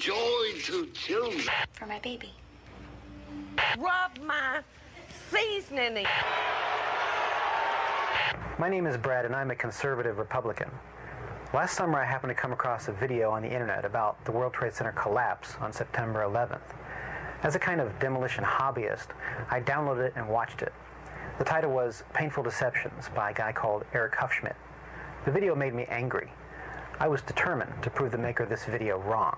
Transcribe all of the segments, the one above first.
joy to children. For my baby. Rub my seasoning. My name is Brad, and I'm a conservative Republican. Last summer, I happened to come across a video on the internet about the World Trade Center collapse on September 11th. As a kind of demolition hobbyist, I downloaded it and watched it. The title was Painful Deceptions by a guy called Eric Hufschmidt. The video made me angry. I was determined to prove the maker of this video wrong.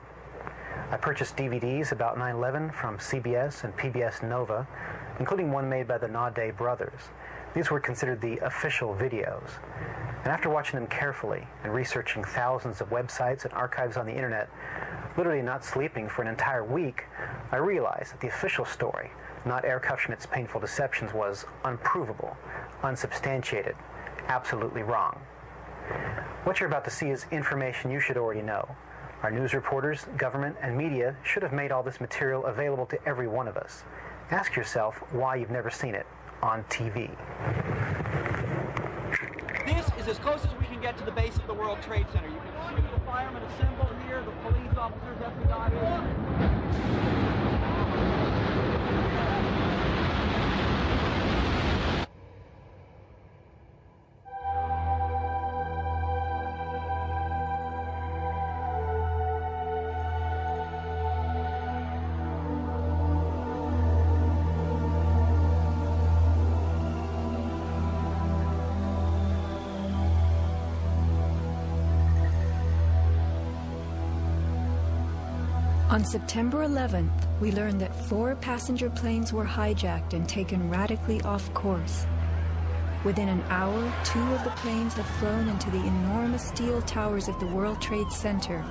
I purchased DVDs about 9/11 from CBS and PBS Nova, including one made by the Naudet brothers. These were considered the official videos. And after watching them carefully and researching thousands of websites and archives on the internet, literally not sleeping for an entire week, I realized that the official story, not Eric Hufschmidt's Painful Deceptions, was unprovable, unsubstantiated, absolutely wrong. What you're about to see is information you should already know. Our news reporters, government, and media should have made all this material available to every one of us. Ask yourself why you've never seen it on TV. This is as close as we can get to the base of the World Trade Center. You can see the firemen assembled here, the police officers, FBI. On September 11th, we learned that 4 passenger planes were hijacked and taken radically off course. Within an hour, 2 of the planes had flown into the enormous steel towers of the World Trade Center,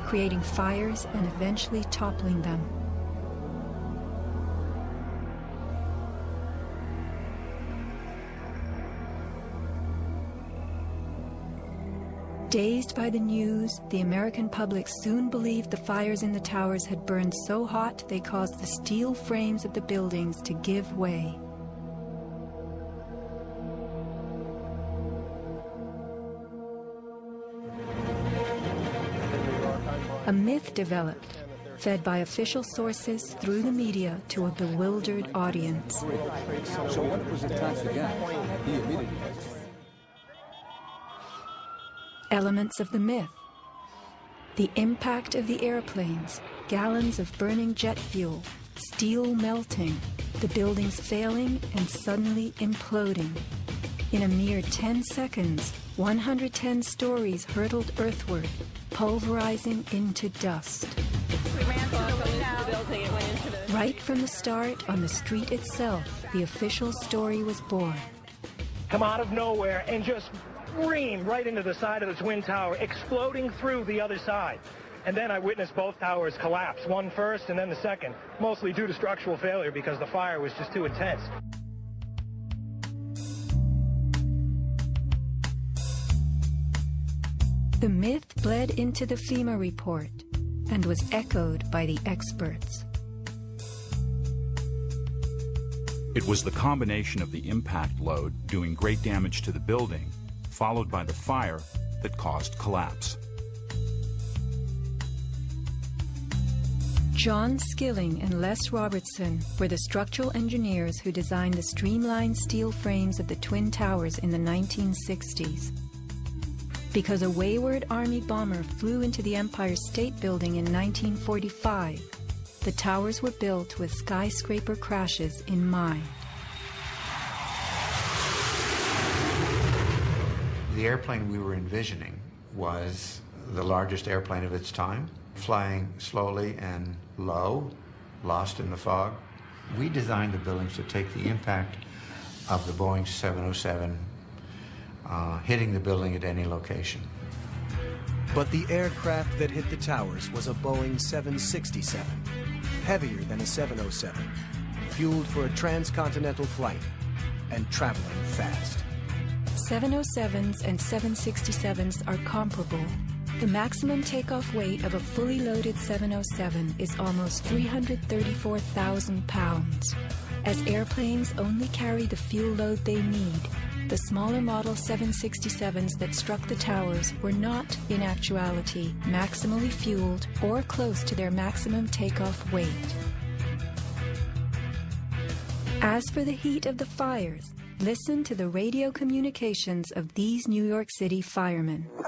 creating fires and eventually toppling them. Dazed by the news, the American public soon believed the fires in the towers had burned so hot they caused the steel frames of the buildings to give way. A myth developed, fed by official sources through the media to a bewildered audience. So when it was attacked again, he immediately... Elements of the myth. The impact of the airplanes, gallons of burning jet fuel, steel melting, the buildings failing and suddenly imploding. In a mere 10 seconds, 110 stories hurtled earthward, pulverizing into dust. We ran to the building and went into the... Right from the start, on the street itself, the official story was born. Come out of nowhere and just scream right into the side of the Twin Tower, exploding through the other side. And then I witnessed both towers collapse, one first and then the second, mostly due to structural failure because the fire was just too intense. The myth bled into the FEMA report and was echoed by the experts. It was the combination of the impact load doing great damage to the building, followed by the fire, that caused collapse. John Skilling and Les Robertson were the structural engineers who designed the streamlined steel frames of the Twin Towers in the 1960s. Because a wayward Army bomber flew into the Empire State Building in 1945, the towers were built with skyscraper crashes in mind. The airplane we were envisioning was the largest airplane of its time, flying slowly and low, lost in the fog. We designed the buildings to take the impact of the Boeing 707 hitting the building at any location. But the aircraft that hit the towers was a Boeing 767, heavier than a 707, fueled for a transcontinental flight and traveling fast. 707s and 767s are comparable. The maximum takeoff weight of a fully loaded 707 is almost 334,000 pounds. As airplanes only carry the fuel load they need, The smaller model 767s that struck the towers were not, in actuality, maximally fueled or close to their maximum takeoff weight. As for the heat of the fires, listen to the radio communications of these New York City firemen. We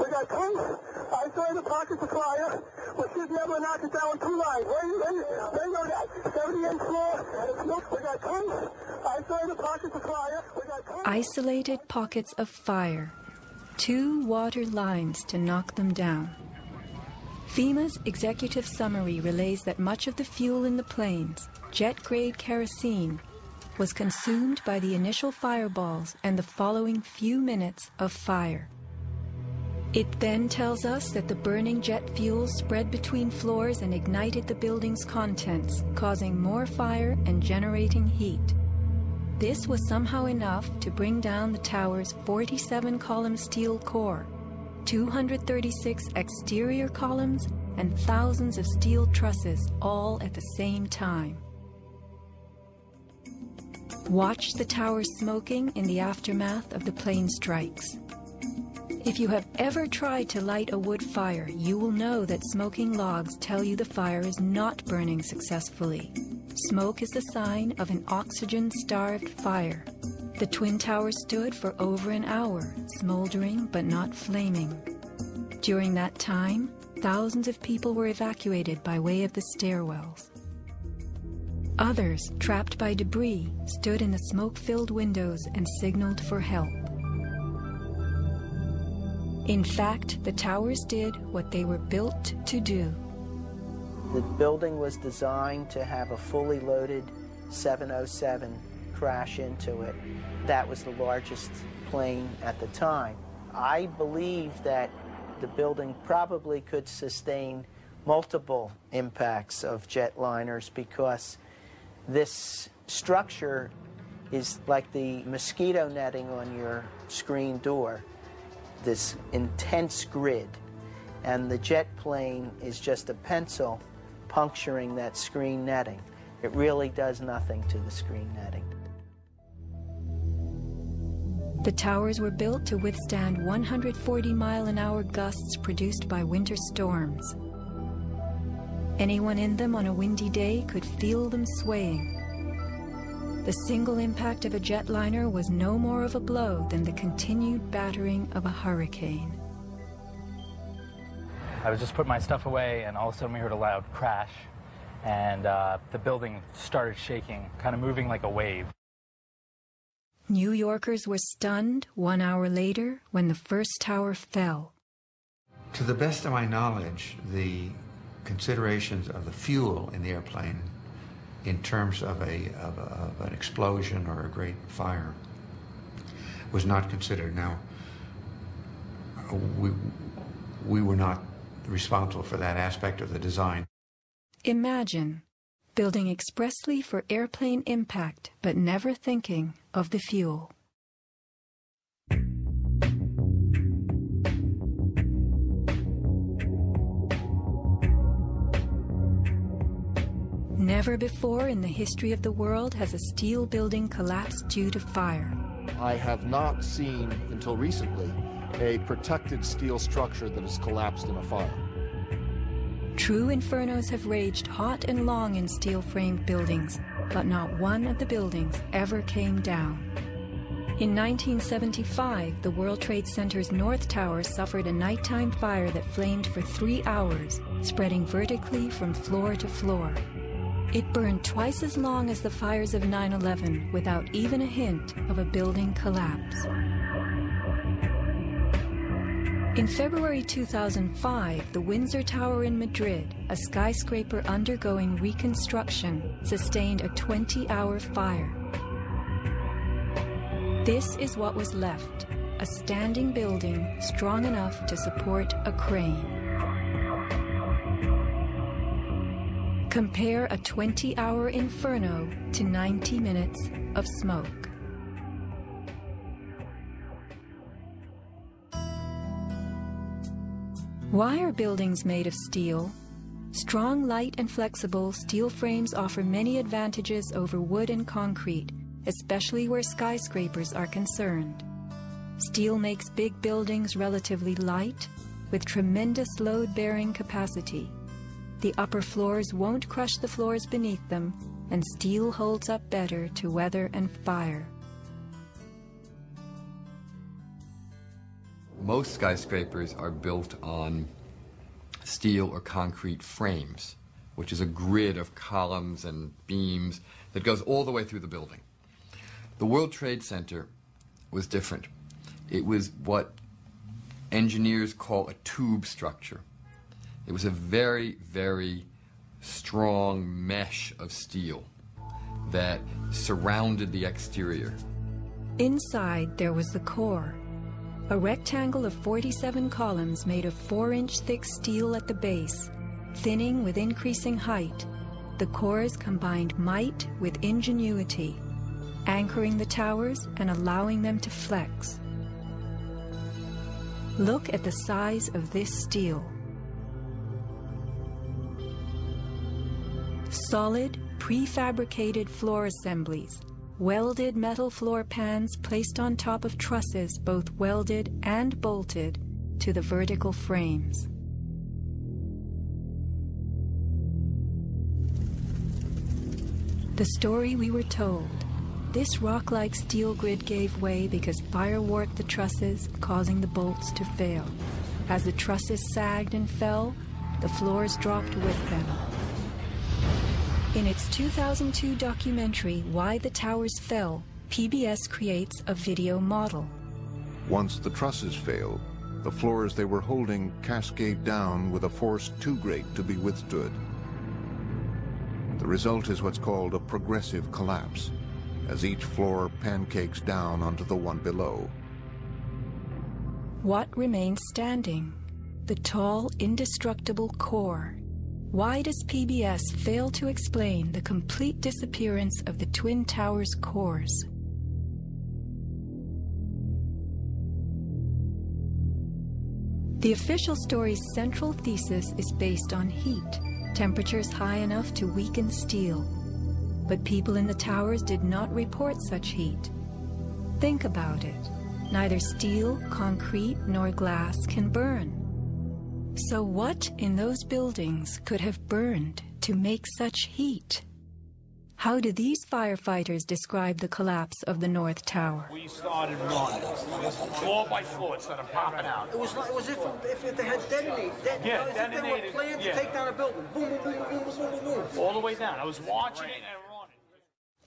got two isolated pockets of fire. We should be able to knock it down with 2 lines. Where you know that? 78th floor. We got two isolated pockets of fire. Isolated pockets of fire. 2 water lines to knock them down. FEMA's executive summary relays that much of the fuel in the planes, jet-grade kerosene, was consumed by the initial fireballs and the following few minutes of fire. It then tells us that the burning jet fuel spread between floors and ignited the building's contents, causing more fire and generating heat. This was somehow enough to bring down the tower's 47-column steel core, 236 exterior columns, and thousands of steel trusses all at the same time. Watch the tower smoking in the aftermath of the plane strikes. If you have ever tried to light a wood fire, you will know that smoking logs tell you the fire is not burning successfully. Smoke is the sign of an oxygen-starved fire. The Twin Towers stood for over an hour, smoldering but not flaming. During that time, thousands of people were evacuated by way of the stairwells. Others, trapped by debris, stood in the smoke-filled windows and signaled for help. In fact, the towers did what they were built to do. The building was designed to have a fully loaded 707 crash into it. That was the largest plane at the time. I believe that the building probably could sustain multiple impacts of jetliners because this structure is like the mosquito netting on your screen door. This intense grid, and the jet plane is just a pencil puncturing that screen netting. It really does nothing to the screen netting. The towers were built to withstand 140-mile-an-hour gusts produced by winter storms. Anyone in them on a windy day could feel them swaying. The single impact of a jetliner was no more of a blow than the continued battering of a hurricane. I was just putting my stuff away, and all of a sudden we heard a loud crash, and the building started shaking, kind of moving like a wave. New Yorkers were stunned 1 hour later when the first tower fell. To the best of my knowledge, the considerations of the fuel in the airplane in terms of an explosion or a great fire was not considered. Now, we were not responsible for that aspect of the design. Imagine building expressly for airplane impact, but never thinking of the fuel. Never before in the history of the world has a steel building collapsed due to fire. I have not seen, until recently, a protected steel structure that has collapsed in a fire. True infernos have raged hot and long in steel-framed buildings, but not one of the buildings ever came down. In 1975, the World Trade Center's North Tower suffered a nighttime fire that flamed for 3 hours, spreading vertically from floor to floor. It burned twice as long as the fires of 9/11 without even a hint of a building collapse. In February 2005, the Windsor Tower in Madrid, a skyscraper undergoing reconstruction, sustained a 20-hour fire. This is what was left, a standing building strong enough to support a crane. Compare a 20-hour inferno to 90 minutes of smoke. Why are buildings made of steel? Strong, light, and flexible steel frames offer many advantages over wood and concrete, especially where skyscrapers are concerned. Steel makes big buildings relatively light, with tremendous load-bearing capacity. The upper floors won't crush the floors beneath them, and steel holds up better to weather and fire. Most skyscrapers are built on steel or concrete frames, which is a grid of columns and beams that goes all the way through the building. The World Trade Center was different. It was what engineers call a tube structure. It was a very, very strong mesh of steel that surrounded the exterior. Inside, there was the core, a rectangle of 47 columns made of 4-inch thick steel at the base. Thinning with increasing height, the cores combined might with ingenuity, anchoring the towers and allowing them to flex. Look at the size of this steel. Solid, prefabricated floor assemblies, welded metal floor pans placed on top of trusses both welded and bolted to the vertical frames. The story we were told. This rock-like steel grid gave way because fire warped the trusses, causing the bolts to fail. As the trusses sagged and fell, the floors dropped with them. In its 2002 documentary, Why the Towers Fell, PBS creates a video model. Once the trusses fail, the floors they were holding cascade down with a force too great to be withstood. The result is what's called a progressive collapse, as each floor pancakes down onto the one below. What remains standing? The tall, indestructible core. Why does PBS fail to explain the complete disappearance of the Twin Towers cores? The official story's central thesis is based on heat, temperatures high enough to weaken steel. But people in the towers did not report such heat. Think about it. Neither steel, concrete, nor glass can burn. So what in those buildings could have burned to make such heat? How do these firefighters describe the collapse of the North Tower? We started running, floor by floor, it started popping out. It was if they had detonated. Yeah, as detonated. If they were planned to take down a building. Boom, boom, boom, boom, boom, boom, boom. All the way down. I was watching it and running.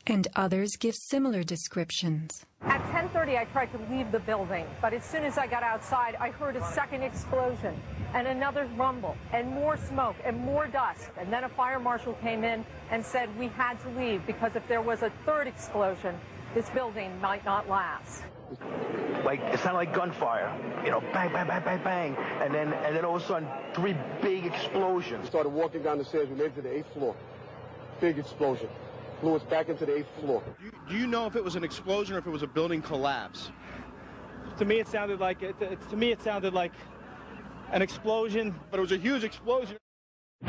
And others give similar descriptions. At 10:30, I tried to leave the building, but as soon as I got outside, I heard a second explosion and another rumble and more smoke and more dust. And then a fire marshal came in and said we had to leave because if there was a third explosion, this building might not last. Like, it sounded like gunfire, you know, bang, bang, bang, bang, bang. And then all of a sudden, 3 big explosions. Started walking down the stairs, we made it to the 8th floor. Big explosion. Blew us back into the 8th floor. Do you know if it was an explosion or if it was a building collapse? To me, it sounded like an explosion, but it was a huge explosion.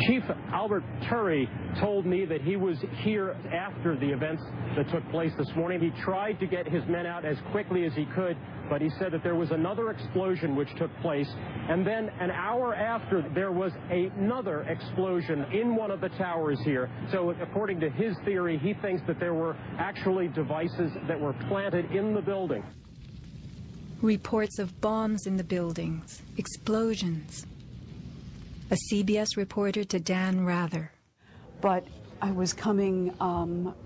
Chief Albert Turry told me that he was here after the events that took place this morning. He tried to get his men out as quickly as he could, but he said that there was another explosion which took place. And then an hour after, there was another explosion in one of the towers here. So according to his theory, he thinks that there were actually devices that were planted in the building. Reports of bombs in the buildings, explosions. A CBS reporter to Dan Rather. But I was coming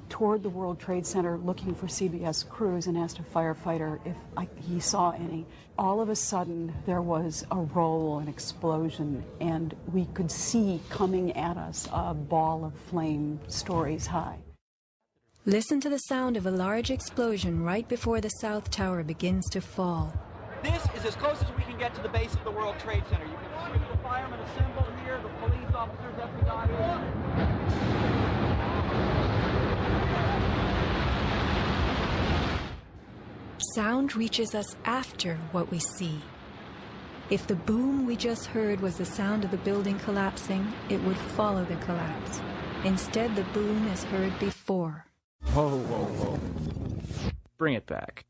toward the World Trade Center looking for CBS crews and asked a firefighter if he saw any. All of a sudden, there was a roll, an explosion, and we could see coming at us a ball of flame stories high. Listen to the sound of a large explosion right before the South Tower begins to fall. This is as close as we can get to the base of the World Trade Center. You can see the firemen assembled here, the police officers, everybody. Sound reaches us after what we see. If the boom we just heard was the sound of the building collapsing, it would follow the collapse. Instead, the boom is heard before. Whoa, whoa, whoa. bring it back.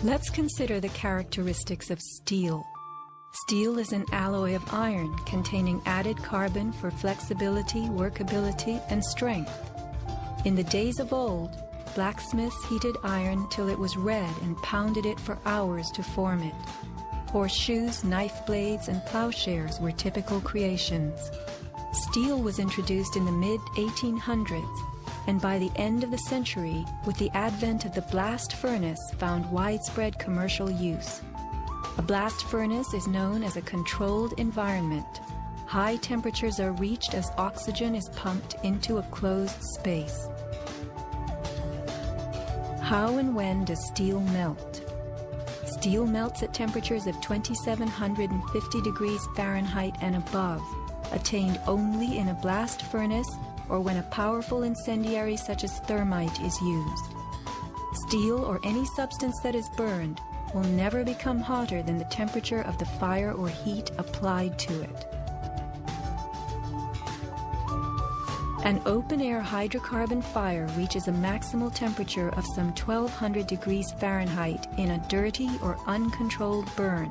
Let's consider the characteristics of steel. Steel is an alloy of iron containing added carbon for flexibility, workability, and strength. In the days of old, blacksmiths heated iron till it was red and pounded it for hours to form it. Horseshoes, knife blades, and plowshares were typical creations. Steel was introduced in the mid-1800s, and by the end of the century, with the advent of the blast furnace, found widespread commercial use. A blast furnace is known as a controlled environment. High temperatures are reached as oxygen is pumped into a closed space. How and when does steel melt? Steel melts at temperatures of 2750 degrees Fahrenheit and above, attained only in a blast furnace or when a powerful incendiary such as thermite is used. Steel or any substance that is burned will never become hotter than the temperature of the fire or heat applied to it. An open-air hydrocarbon fire reaches a maximal temperature of some 1200 degrees Fahrenheit in a dirty or uncontrolled burn,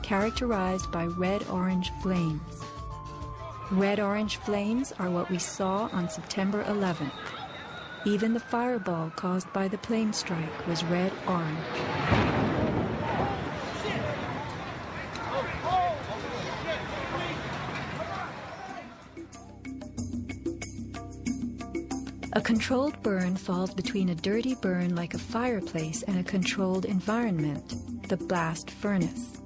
characterized by red-orange flames. Red-orange flames are what we saw on September 11th. Even the fireball caused by the plane strike was red-orange. A controlled burn falls between a dirty burn like a fireplace and a controlled environment, the blast furnace.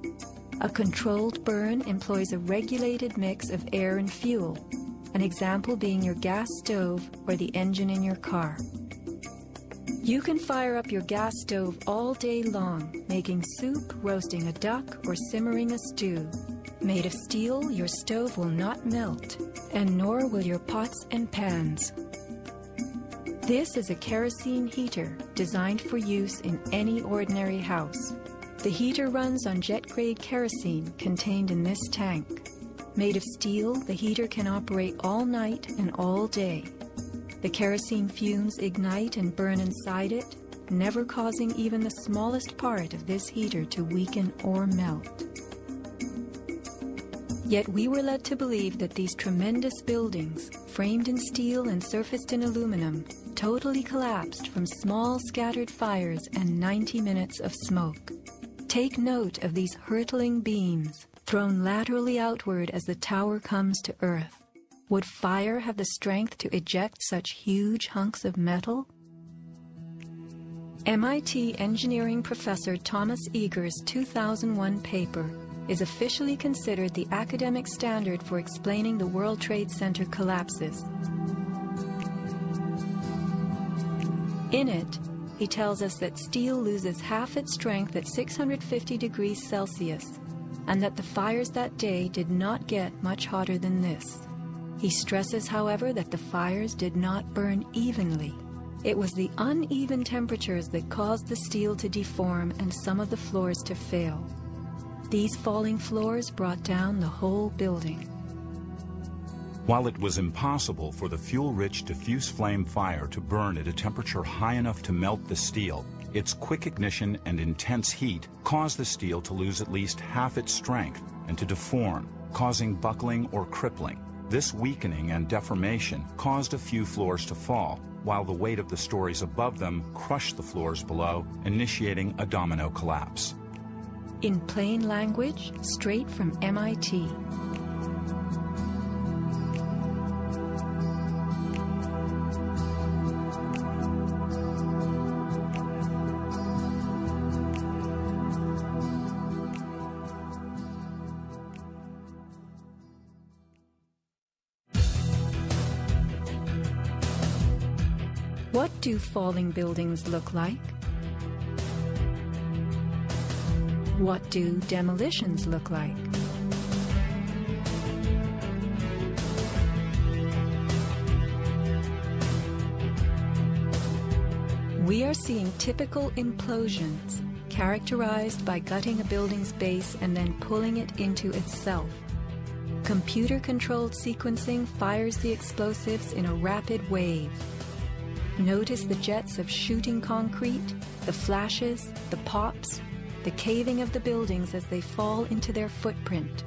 A controlled burn employs a regulated mix of air and fuel, an example being your gas stove or the engine in your car. You can fire up your gas stove all day long, making soup, roasting a duck, or simmering a stew. Made of steel, your stove will not melt, and nor will your pots and pans. This is a kerosene heater designed for use in any ordinary house. The heater runs on jet-grade kerosene contained in this tank. Made of steel, the heater can operate all night and all day. The kerosene fumes ignite and burn inside it, never causing even the smallest part of this heater to weaken or melt. Yet we were led to believe that these tremendous buildings, framed in steel and surfaced in aluminum, totally collapsed from small scattered fires and 90 minutes of smoke. Take note of these hurtling beams, thrown laterally outward as the tower comes to earth. Would fire have the strength to eject such huge hunks of metal? MIT engineering professor Thomas Eager's 2001 paper is officially considered the academic standard for explaining the World Trade Center collapses. In it, he tells us that steel loses half its strength at 650 degrees Celsius, and that the fires that day did not get much hotter than this. He stresses, however, that the fires did not burn evenly. It was the uneven temperatures that caused the steel to deform and some of the floors to fail. These falling floors brought down the whole building. While it was impossible for the fuel-rich diffuse flame fire to burn at a temperature high enough to melt the steel, its quick ignition and intense heat caused the steel to lose at least half its strength and to deform, causing buckling or crippling. This weakening and deformation caused a few floors to fall, while the weight of the stories above them crushed the floors below, initiating a domino collapse. In plain language, straight from MIT. What do falling buildings look like? What do demolitions look like? We are seeing typical implosions, characterized by gutting a building's base and then pulling it into itself. Computer-controlled sequencing fires the explosives in a rapid wave. Notice the jets of shooting concrete, the flashes, the pops, the caving of the buildings as they fall into their footprint,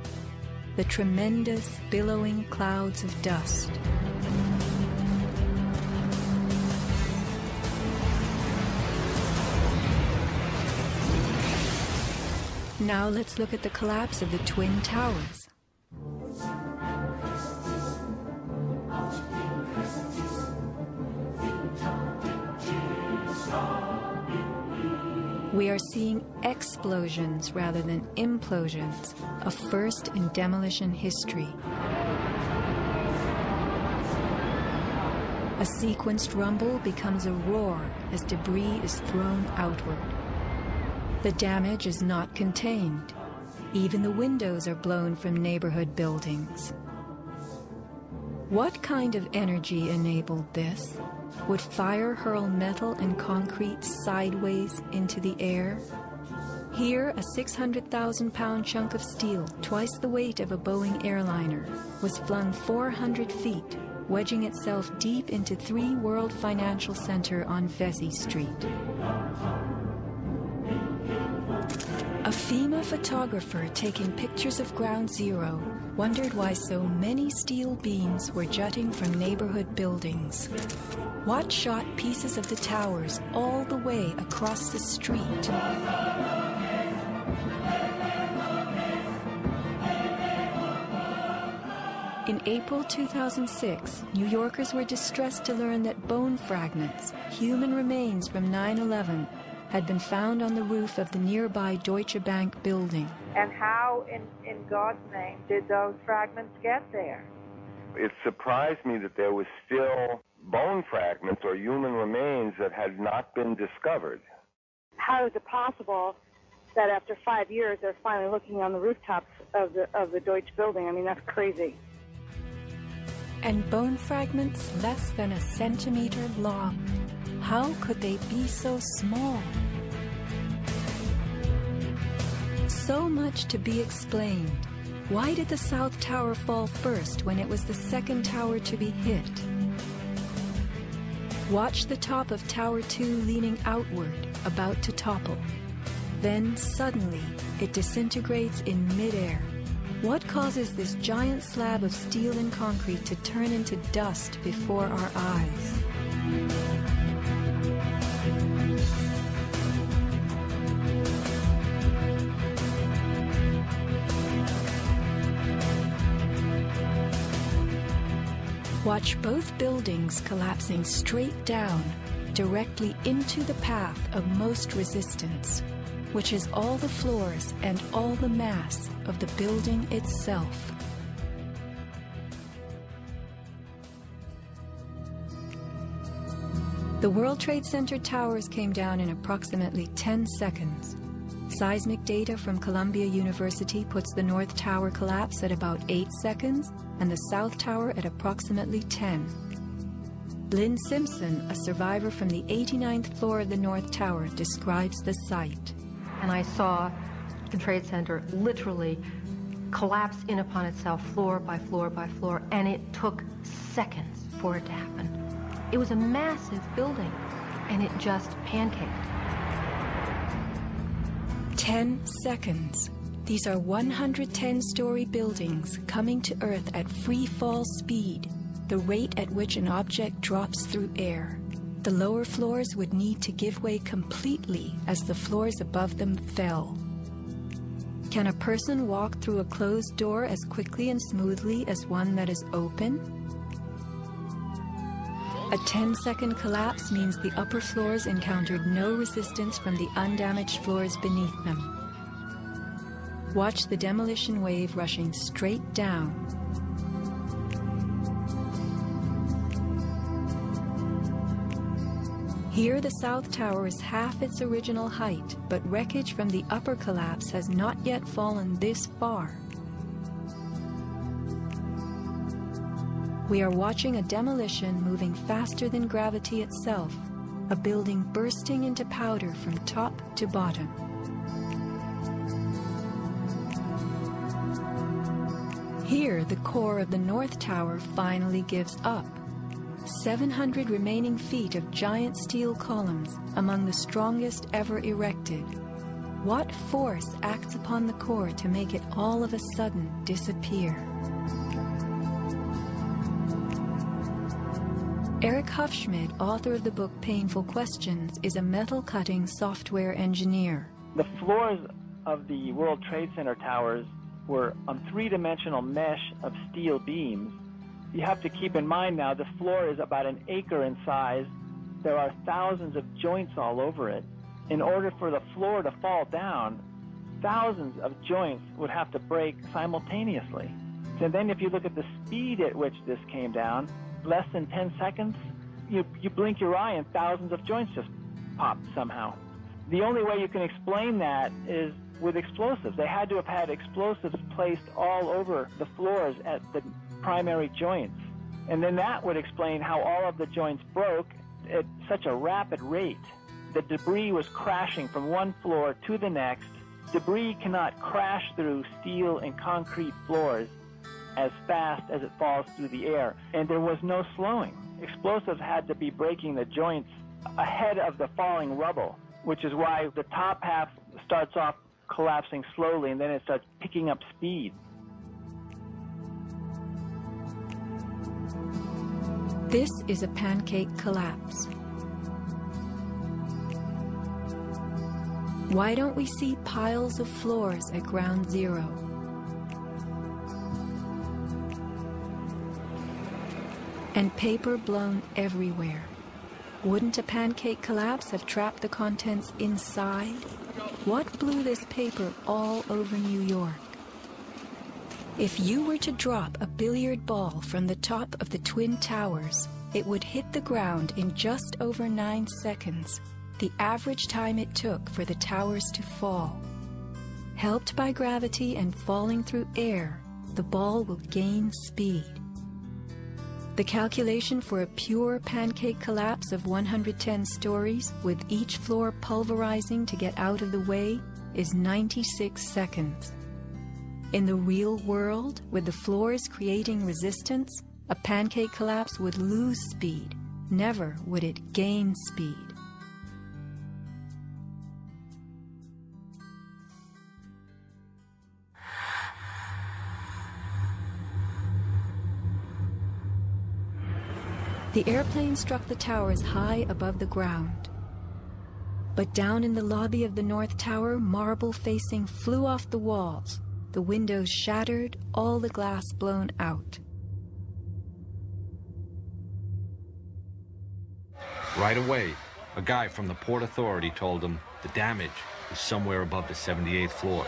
the tremendous billowing clouds of dust. Now let's look at the collapse of the Twin Towers. We are seeing explosions rather than implosions, a first in demolition history. A sequenced rumble becomes a roar as debris is thrown outward. The damage is not contained. Even the windows are blown from neighborhood buildings. What kind of energy enabled this? Would fire hurl metal and concrete sideways into the air? Here, a 600,000-pound chunk of steel, twice the weight of a Boeing airliner, was flung 400 feet, wedging itself deep into 3 World Financial Center on Vesey Street. A FEMA photographer taking pictures of Ground Zero wondered why so many steel beams were jutting from neighborhood buildings. Watt shot pieces of the towers all the way across the street. In April 2006, New Yorkers were distressed to learn that bone fragments, human remains from 9/11, had been found on the roof of the nearby Deutsche Bank building. And how, in God's name, did those fragments get there? It surprised me that there was still bone fragments or human remains that had not been discovered. How is it possible that after 5 years they're finally looking on the rooftops of the Deutsche building? I mean, that's crazy. And bone fragments less than a centimeter long. How could they be so small? So much to be explained. Why did the South Tower fall first when it was the second tower to be hit? Watch the top of Tower 2 leaning outward, about to topple. Then, suddenly, it disintegrates in midair. What causes this giant slab of steel and concrete to turn into dust before our eyes? Watch both buildings collapsing straight down, directly into the path of most resistance, which is all the floors and all the mass of the building itself. The World Trade Center towers came down in approximately 10 seconds. Seismic data from Columbia University puts the North Tower collapse at about 8 seconds and the South Tower at approximately 10. Lynn Simpson, a survivor from the 89th floor of the North Tower, describes the site. And I saw the Trade Center literally collapse in upon itself floor by floor by floor, and it took seconds for it to happen. It was a massive building, and it just pancaked. 10 seconds. These are 110-story buildings coming to Earth at free fall speed, the rate at which an object drops through air. The lower floors would need to give way completely as the floors above them fell. Can a person walk through a closed door as quickly and smoothly as one that is open? A 10-second collapse means the upper floors encountered no resistance from the undamaged floors beneath them. Watch the demolition wave rushing straight down. Here the South Tower is half its original height, but wreckage from the upper collapse has not yet fallen this far. We are watching a demolition moving faster than gravity itself, a building bursting into powder from top to bottom. Here, the core of the North Tower finally gives up. 700 remaining feet of giant steel columns, among the strongest ever erected. What force acts upon the core to make it all of a sudden disappear? Eric Hufschmidt, author of the book Painful Questions, is a metal-cutting software engineer. The floors of the World Trade Center towers were on three-dimensional mesh of steel beams. You have to keep in mind now the floor is about an acre in size. There are thousands of joints all over it. In order for the floor to fall down, thousands of joints would have to break simultaneously. And then if you look at the speed at which this came down, less than 10 seconds, you blink your eye and thousands of joints just popped somehow. The only way you can explain that is with explosives. They had to have had explosives placed all over the floors at the primary joints. And then that would explain how all of the joints broke at such a rapid rate. The debris was crashing from one floor to the next. Debris cannot crash through steel and concrete floors as fast as it falls through the air. And there was no slowing. Explosives had to be breaking the joints ahead of the falling rubble, which is why the top half starts off collapsing slowly and then it starts picking up speed. This is a pancake collapse. Why don't we see piles of floors at ground zero? And paper blown everywhere. Wouldn't a pancake collapse have trapped the contents inside? What blew this paper all over New York? If you were to drop a billiard ball from the top of the Twin Towers, it would hit the ground in just over 9 seconds, the average time it took for the towers to fall. Helped by gravity and falling through air, the ball will gain speed. The calculation for a pure pancake collapse of 110 stories, with each floor pulverizing to get out of the way, is 96 seconds. In the real world, with the floors creating resistance, a pancake collapse would lose speed. Never would it gain speed. The airplane struck the towers high above the ground. But down in the lobby of the North Tower, marble facing flew off the walls. The windows shattered, all the glass blown out. Right away, a guy from the Port Authority told him the damage was somewhere above the 78th floor.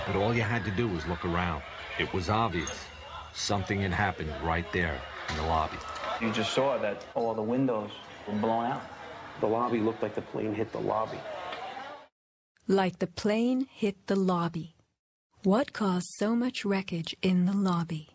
But all you had to do was look around. It was obvious. Something had happened right there in the lobby. You just saw that all the windows were blown out. The lobby looked like the plane hit the lobby. Like the plane hit the lobby. What caused so much wreckage in the lobby?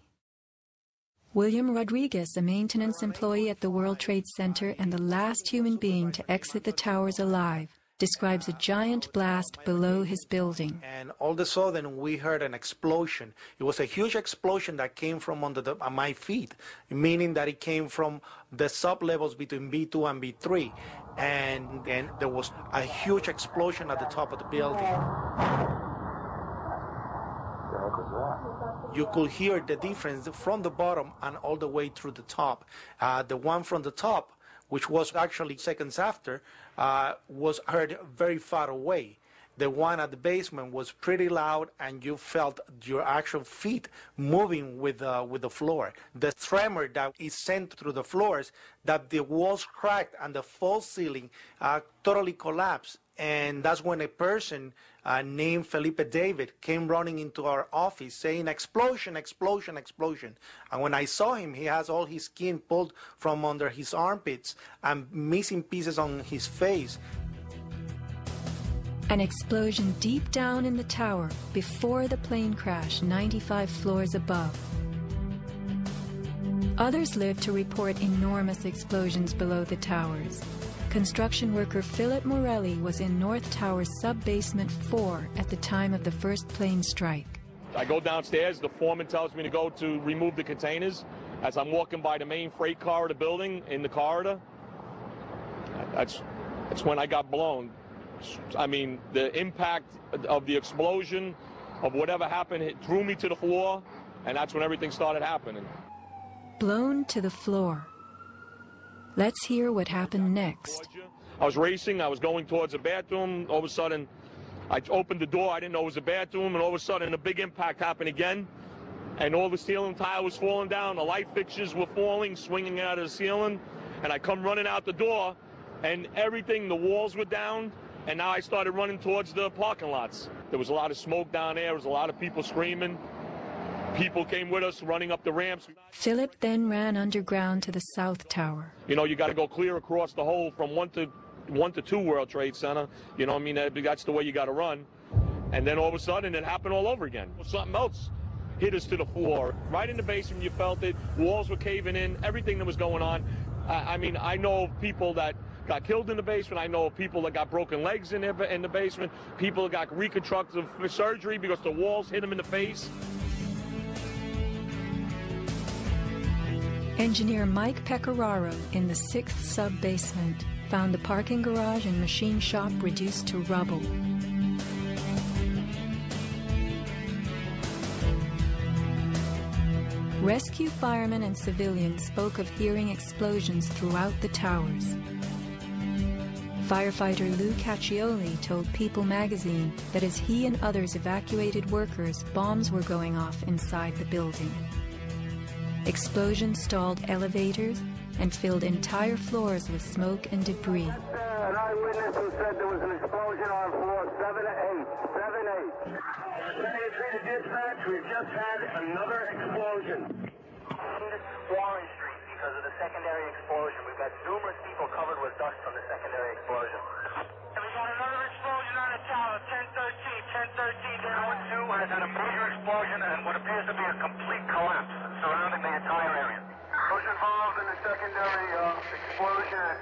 William Rodriguez, a maintenance employee at the World Trade Center and the last human being to exit the towers alive, describes a giant blast below his building. And all of a sudden, we heard an explosion. It was a huge explosion that came from under my feet, meaning that it came from the sublevels between B2 and B3. And then there was a huge explosion at the top of the building. You could hear the difference from the bottom and all the way through the top. The one from the top, which was actually seconds after, was heard very far away. The one at the basement was pretty loud, and you felt your actual feet moving with the floor. The tremor that is sent through the floors, that the walls cracked and the false ceiling totally collapsed. And that's when a person named Felipe David came running into our office saying, "Explosion, explosion, explosion." And when I saw him, he has all his skin pulled from under his armpits and missing pieces on his face. An explosion deep down in the tower before the plane crash 95 floors above. Others lived to report enormous explosions below the towers. Construction worker Philip Morelli was in North Tower's sub-basement 4 at the time of the first plane strike. I go downstairs. The foreman tells me to go to remove the containers. As I'm walking by the main freight car of the building, in the corridor, that's when I got blown. I mean, the impact of the explosion, of whatever happened, it threw me to the floor, and that's when everything started happening. Blown to the floor. Let's hear what happened next. I was racing. I was going towards the bathroom. All of a sudden, I opened the door. I didn't know it was a bathroom, and all of a sudden, a big impact happened again. And all the ceiling tile was falling down. The light fixtures were falling, swinging out of the ceiling. And I come running out the door, and everything, the walls were down. And now I started running towards the parking lots. There was a lot of smoke down there. There was a lot of people screaming. People came with us running up the ramps. Philip then ran underground to the South Tower. You know, you got to go clear across the whole from 1 to 2 World Trade Center. You know what I mean? That's the way you got to run. And then all of a sudden, it happened all over again. Something else hit us to the floor. Right in the basement, you felt it. Walls were caving in. Everything that was going on. I mean, I know of people that got killed in the basement. I know of people that got broken legs in the basement. People that got reconstructive surgery because the walls hit them in the face. Engineer Mike Pecoraro in the 6th sub-basement found the parking garage and machine shop reduced to rubble. Rescue firemen and civilians spoke of hearing explosions throughout the towers. Firefighter Lou Caccioli told People magazine that as he and others evacuated workers, bombs were going off inside the building. Explosions stalled elevators and filled entire floors with smoke and debris. An eyewitness who said there was an explosion on floor 7-8. 7-8. Penetrated dispatch, we've just had another explosion. Warren Street because of the secondary explosion. We've got numerous people covered with dust from the secondary explosion. And we got another explosion on the tower, 1013. 1013 down 2 has had a major explosion and what appears to be a complete collapse surrounding the entire area. Who's involved in the secondary explosion?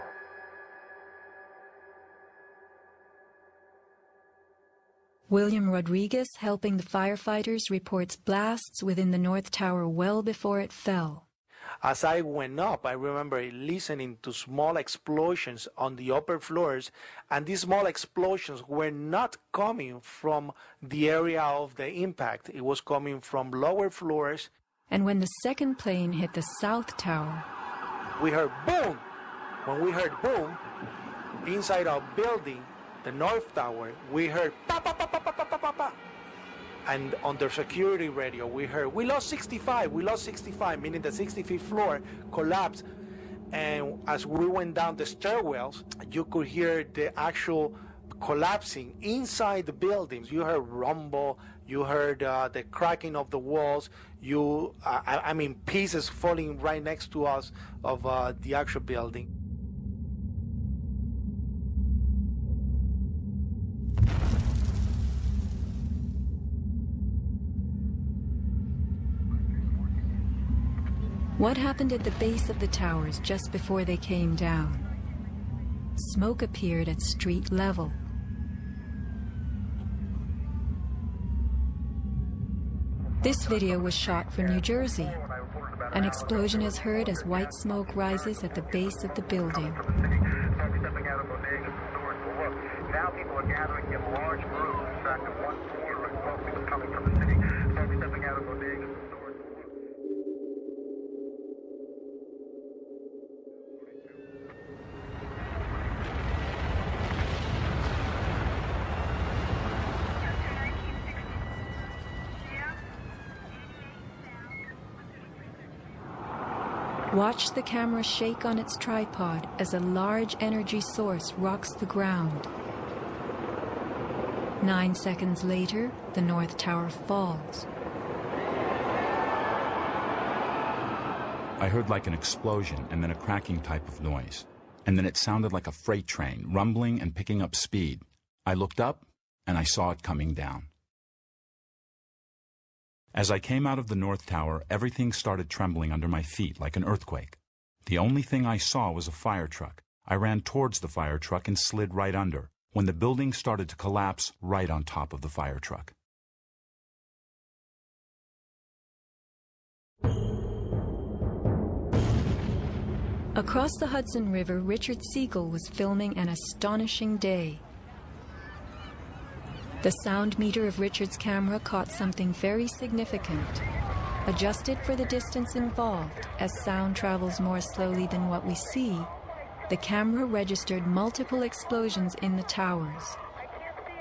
William Rodriguez, helping the firefighters, reports blasts within the North Tower well before it fell. As I went up, I remember listening to small explosions on the upper floors, and these small explosions were not coming from the area of the impact. It was coming from lower floors. And when the second plane hit the South Tower, we heard boom. When we heard boom, inside our building, the North Tower, we heard pa pa pa pa pa pa pa pa. And on the security radio, we heard, we lost 65, meaning the 65th floor collapsed. And as we went down the stairwells, you could hear the actual collapsing inside the buildings. You heard rumble, you heard the cracking of the walls, I mean, pieces falling right next to us of the actual building. what happened at the base of the towers just before they came down? Smoke appeared at street level. This video was shot from New Jersey. An explosion is heard as white smoke rises at the base of the building. Now people are gathering in large groups. In fact, at one corner, smoke was coming from the city. Smoke stepping out of bodegas. Watch the camera shake on its tripod as a large energy source rocks the ground. 9 seconds later, the North Tower falls. I heard like an explosion and then a cracking type of noise. And then it sounded like a freight train, rumbling and picking up speed. I looked up and I saw it coming down. As I came out of the North Tower, everything started trembling under my feet like an earthquake. The only thing I saw was a fire truck. I ran towards the fire truck and slid right under, when the building started to collapse right on top of the fire truck. Across the Hudson River, Richard Siegel was filming an astonishing day. The sound meter of Richard's camera caught something very significant. Adjusted for the distance involved, as sound travels more slowly than what we see, the camera registered multiple explosions in the towers.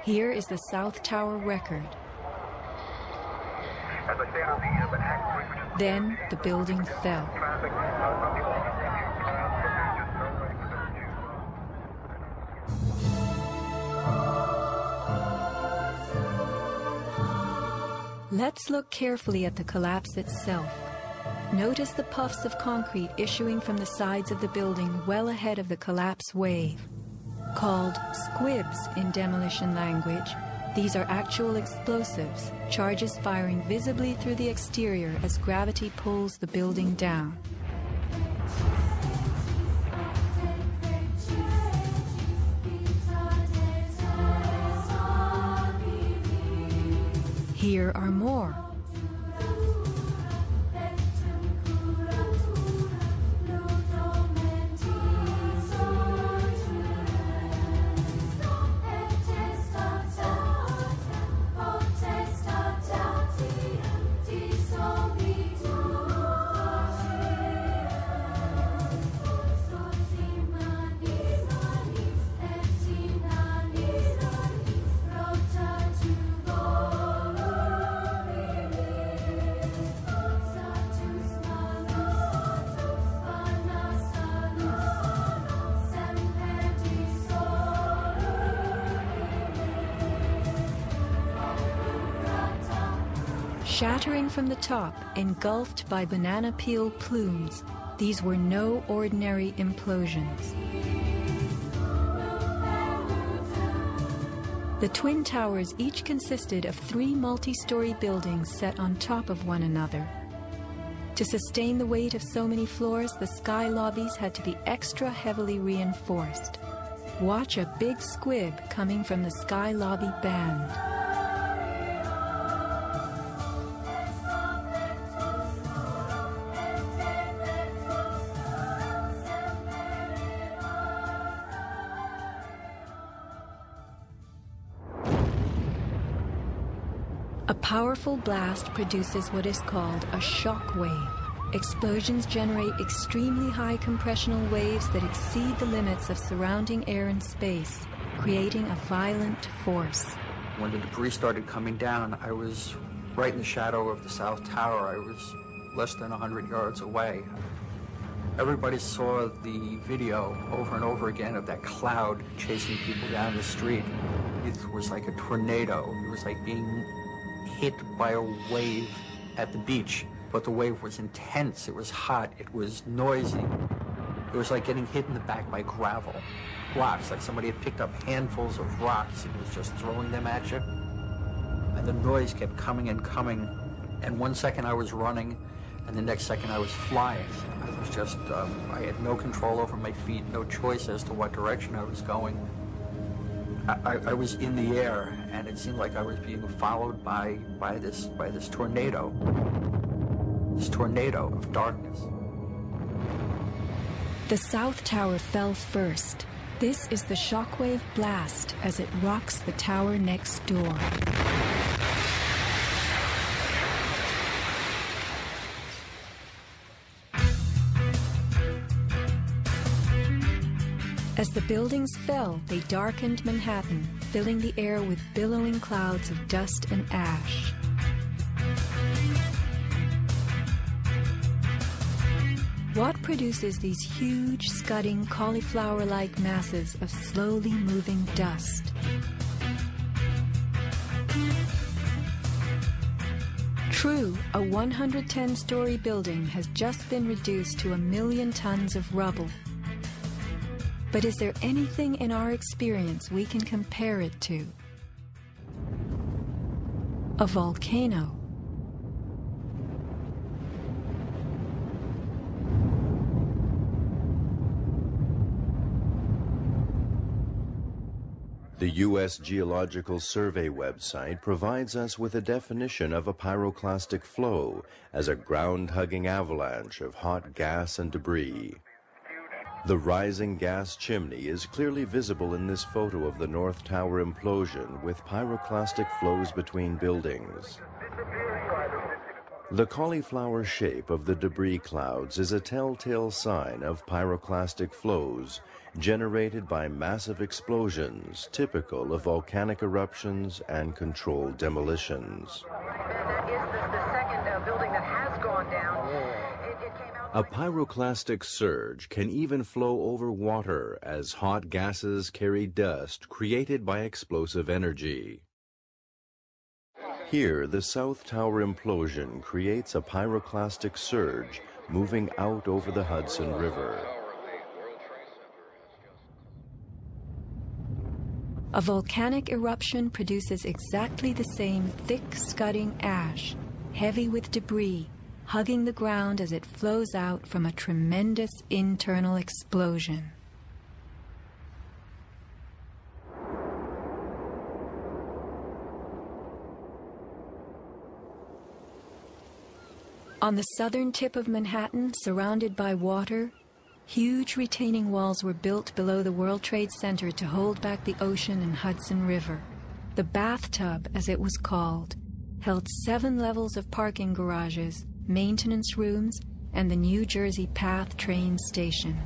Here is the South Tower record. Then the building fell. Let's look carefully at the collapse itself. Notice the puffs of concrete issuing from the sides of the building well ahead of the collapse wave. Called squibs in demolition language, these are actual explosives, charges firing visibly through the exterior as gravity pulls the building down. Here are more. Shattering from the top, engulfed by banana peel plumes, these were no ordinary implosions. The Twin Towers each consisted of 3 multi-story buildings set on top of one another. To sustain the weight of so many floors, the sky lobbies had to be extra heavily reinforced. Watch a big squib coming from the sky lobby band. A powerful blast produces what is called a shock wave. Explosions generate extremely high compressional waves that exceed the limits of surrounding air and space, creating a violent force. When the debris started coming down, I was right in the shadow of the South Tower. I was less than 100 yards away. Everybody saw the video over and over again of that cloud chasing people down the street. It was like a tornado. It was like being hit by a wave at the beach, but the wave was intense, it was hot, it was noisy. It was like getting hit in the back by gravel, rocks, like somebody had picked up handfuls of rocks and was just throwing them at you. And the noise kept coming and coming, and one second I was running, and the next second I was flying. I was just, I had no control over my feet, no choice as to what direction I was going. I was in the air, and it seemed like I was being followed by this tornado of darkness. The South Tower fell first. This is the shockwave blast as it rocks the tower next door. As the buildings fell, they darkened Manhattan, filling the air with billowing clouds of dust and ash. What produces these huge, scudding, cauliflower-like masses of slowly moving dust? True, a 110-story building has just been reduced to 1 million tons of rubble. But is there anything in our experience we can compare it to? A volcano. The U.S. Geological Survey website provides us with a definition of a pyroclastic flow as a ground-hugging avalanche of hot gas and debris. The rising gas chimney is clearly visible in this photo of the North Tower implosion with pyroclastic flows between buildings. The cauliflower shape of the debris clouds is a telltale sign of pyroclastic flows generated by massive explosions typical of volcanic eruptions and controlled demolitions. That is the second building that has gone down. A pyroclastic surge can even flow over water as hot gases carry dust created by explosive energy. Here, the South Tower implosion creates a pyroclastic surge moving out over the Hudson River. A volcanic eruption produces exactly the same thick, scudding ash, heavy with debris, hugging the ground as it flows out from a tremendous internal explosion. On the southern tip of Manhattan, surrounded by water, huge retaining walls were built below the World Trade Center to hold back the ocean and Hudson River. The bathtub, as it was called, held 7 levels of parking garages, maintenance rooms, and the New Jersey Path train station.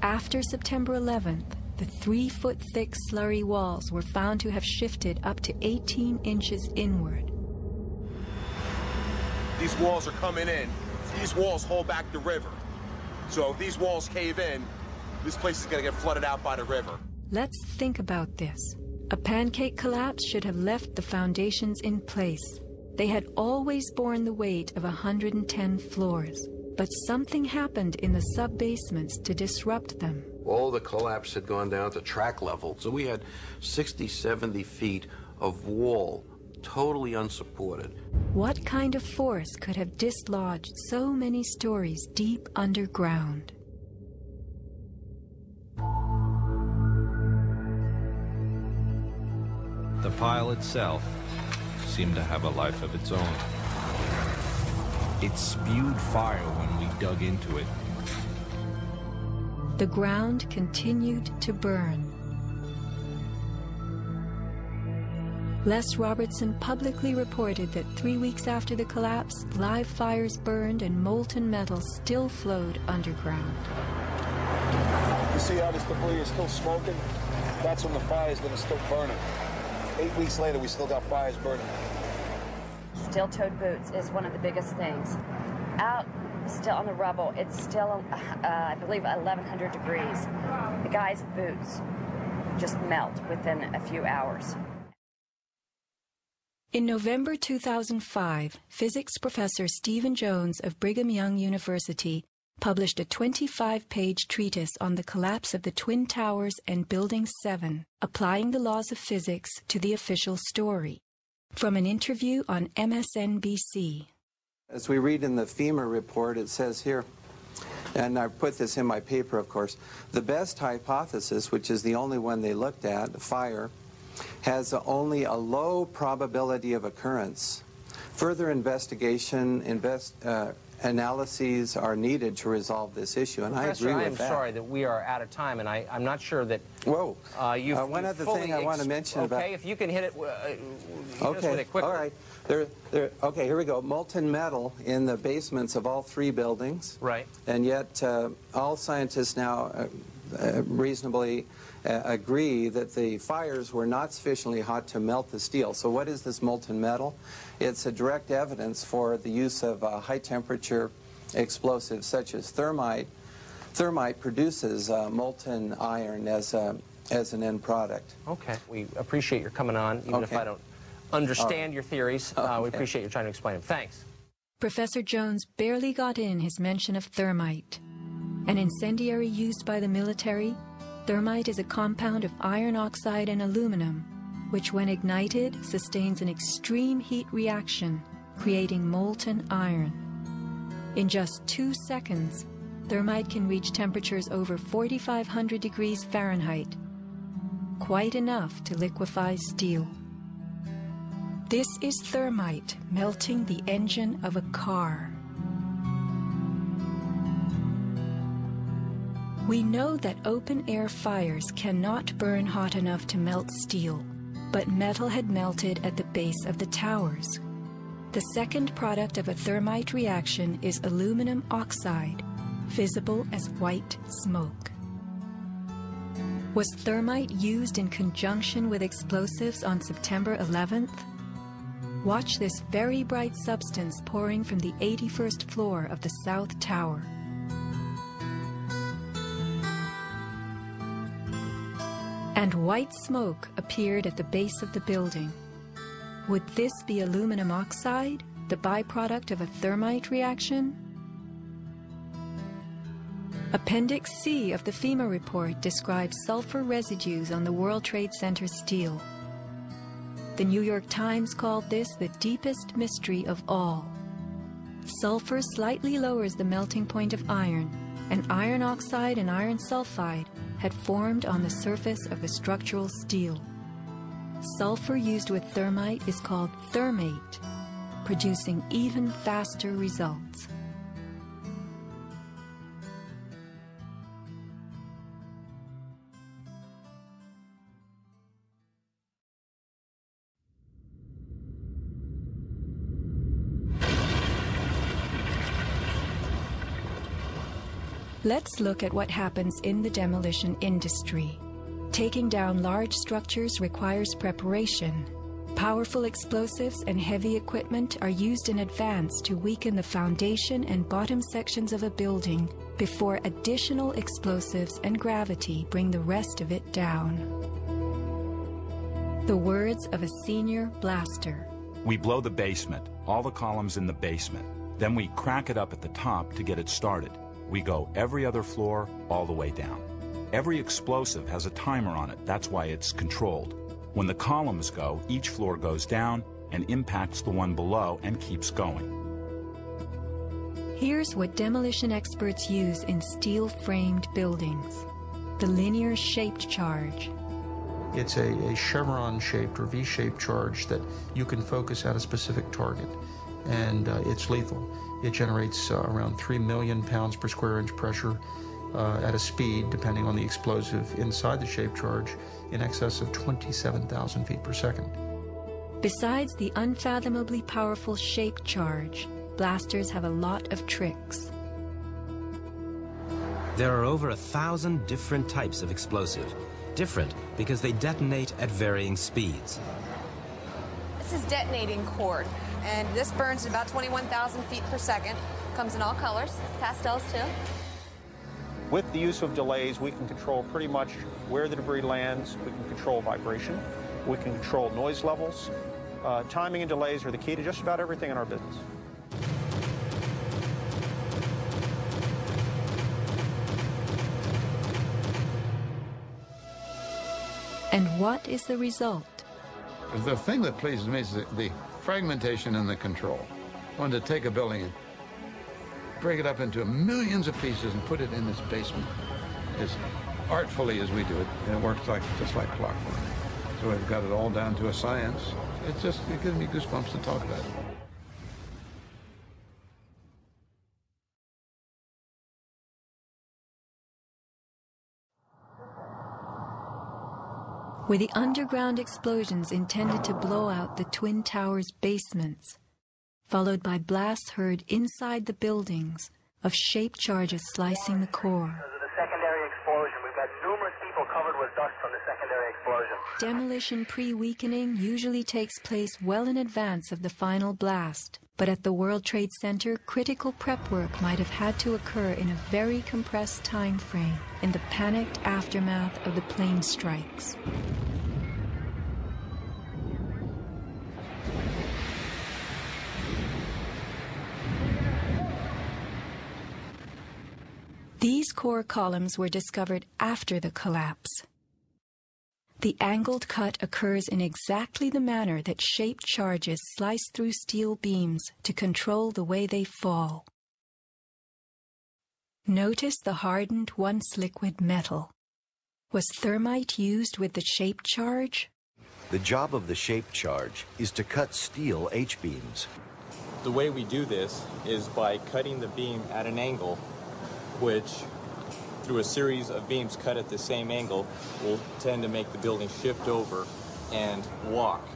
After September 11th, the 3-foot-thick slurry walls were found to have shifted up to 18 inches inward. These walls are coming in. These walls hold back the river. So if these walls cave in, this place is going to get flooded out by the river. Let's think about this. A pancake collapse should have left the foundations in place. They had always borne the weight of 110 floors, but something happened in the sub-basements to disrupt them. All the collapse had gone down to track level, so we had 60, 70 feet of wall, totally unsupported. What kind of force could have dislodged so many stories deep underground? The pile itself seemed to have a life of its own. It spewed fire when we dug into it. The ground continued to burn. Les Robertson publicly reported that 3 weeks after the collapse, live fires burned and molten metal still flowed underground. You see how this debris is still smoking? That's when the fire is going to still burning. 8 weeks later, we still got fires burning. Steel-toed boots is one of the biggest things. Out still on the rubble, it's still, I believe, 1,100 degrees. The guy's boots just melt within a few hours. In November 2005, physics professor Stephen Jones of Brigham Young University published a 25-page treatise on the collapse of the Twin Towers and Building 7, applying the laws of physics to the official story. From an interview on MSNBC. As we read in the FEMA report, it says here, and I put this in my paper, of course, the best hypothesis, which is the only one they looked at, fire, has only a low probability of occurrence. Further investigation, analyses are needed to resolve this issue, and Professor, I agree with that. I am sorry that we are out of time, and I'm not sure that Whoa. you've one other fully thing I want to mention okay, about... if you can hit it, hit us with it quickly. All right. Okay, here we go. Molten metal in the basements of all 3 buildings. Right. And yet all scientists now reasonably agree that the fires were not sufficiently hot to melt the steel. So what is this molten metal? It's a direct evidence for the use of high-temperature explosives such as thermite. Thermite produces molten iron as an end product. Okay. We appreciate your coming on, even if I don't understand your theories. We appreciate your trying to explain them. Thanks. Professor Jones barely got in his mention of thermite. An incendiary used by the military, thermite is a compound of iron oxide and aluminum, which when ignited sustains an extreme heat reaction, creating molten iron. In just 2 seconds, thermite can reach temperatures over 4,500 degrees Fahrenheit, quite enough to liquefy steel. This is thermite melting the engine of a car. We know that open-air fires cannot burn hot enough to melt steel, but metal had melted at the base of the towers. The second product of a thermite reaction is aluminum oxide, visible as white smoke. Was thermite used in conjunction with explosives on September 11th? Watch this very bright substance pouring from the 81st floor of the South Tower. And white smoke appeared at the base of the building. Would this be aluminum oxide, the byproduct of a thermite reaction? Appendix C of the FEMA report describes sulfur residues on the World Trade Center steel. The New York Times called this the deepest mystery of all. Sulfur slightly lowers the melting point of iron, and iron oxide and iron sulfide had formed on the surface of the structural steel. Sulfur used with thermite is called thermate, producing even faster results. Let's look at what happens in the demolition industry. Taking down large structures requires preparation. Powerful explosives and heavy equipment are used in advance to weaken the foundation and bottom sections of a building before additional explosives and gravity bring the rest of it down. The words of a senior blaster. We blow the basement, all the columns in the basement. Then we crack it up at the top to get it started. We go every other floor all the way down. Every explosive has a timer on it. That's why it's controlled. When the columns go, each floor goes down and impacts the one below and keeps going. Here's what demolition experts use in steel-framed buildings: the linear shaped charge. It's a chevron-shaped or V-shaped charge that you can focus at a specific target, and it's lethal. It generates around 3 million pounds per square inch pressure at a speed, depending on the explosive inside the shaped charge, in excess of 27,000 feet per second. Besides the unfathomably powerful shaped charge, blasters have a lot of tricks. There are over 1,000 different types of explosive. Different because they detonate at varying speeds. This is detonating cord, and this burns at about 21,000 feet per second. Comes in all colors, pastels too. With the use of delays, we can control pretty much where the debris lands. We can control vibration. We can control noise levels. Timing and delays are the key to just about everything in our business. And what is the result? The thing that pleases me is the fragmentation and the control. I wanted to take a building and break it up into millions of pieces and put it in this basement as artfully as we do it, and it works just like clockwork. So we've got it all down to a science. It gives me goosebumps to talk about it. Were the underground explosions intended to blow out the Twin Towers' basements, followed by blasts heard inside the buildings of shaped charges slicing the core? Because of the secondary explosion, we've got numerous people covered with dust from the secondary explosion. Demolition pre-weakening usually takes place well in advance of the final blast, but at the World Trade Center, critical prep work might have had to occur in a very compressed time frame in the panicked aftermath of the plane strikes. These core columns were discovered after the collapse. The angled cut occurs in exactly the manner that shaped charges slice through steel beams to control the way they fall. Notice the hardened once-liquid metal. Was thermite used with the shaped charge? The job of the shaped charge is to cut steel H-beams. The way we do this is by cutting the beam at an angle which through a series of beams cut at the same angle will tend to make the building shift over and walk.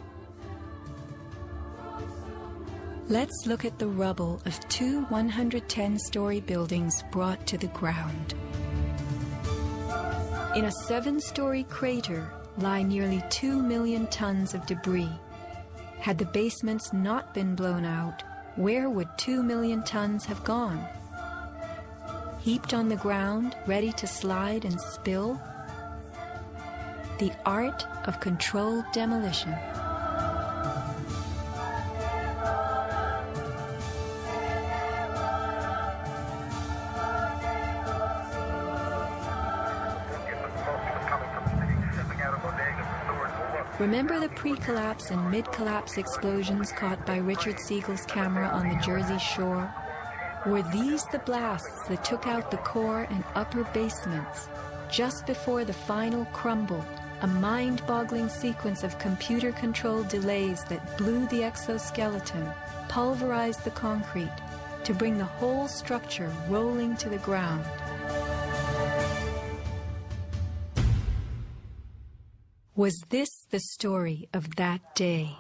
Let's look at the rubble of two 110-story buildings brought to the ground. In a 7-story crater lie nearly 2 million tons of debris. Had the basements not been blown out, where would 2 million tons have gone? Heaped on the ground, ready to slide and spill? The art of controlled demolition. Remember the pre-collapse and mid-collapse explosions caught by Richard Siegel's camera on the Jersey Shore? Were these the blasts that took out the core and upper basements? Just before the final crumble, a mind-boggling sequence of computer-controlled delays that blew the exoskeleton, pulverized the concrete, to bring the whole structure rolling to the ground. Was this the story of that day?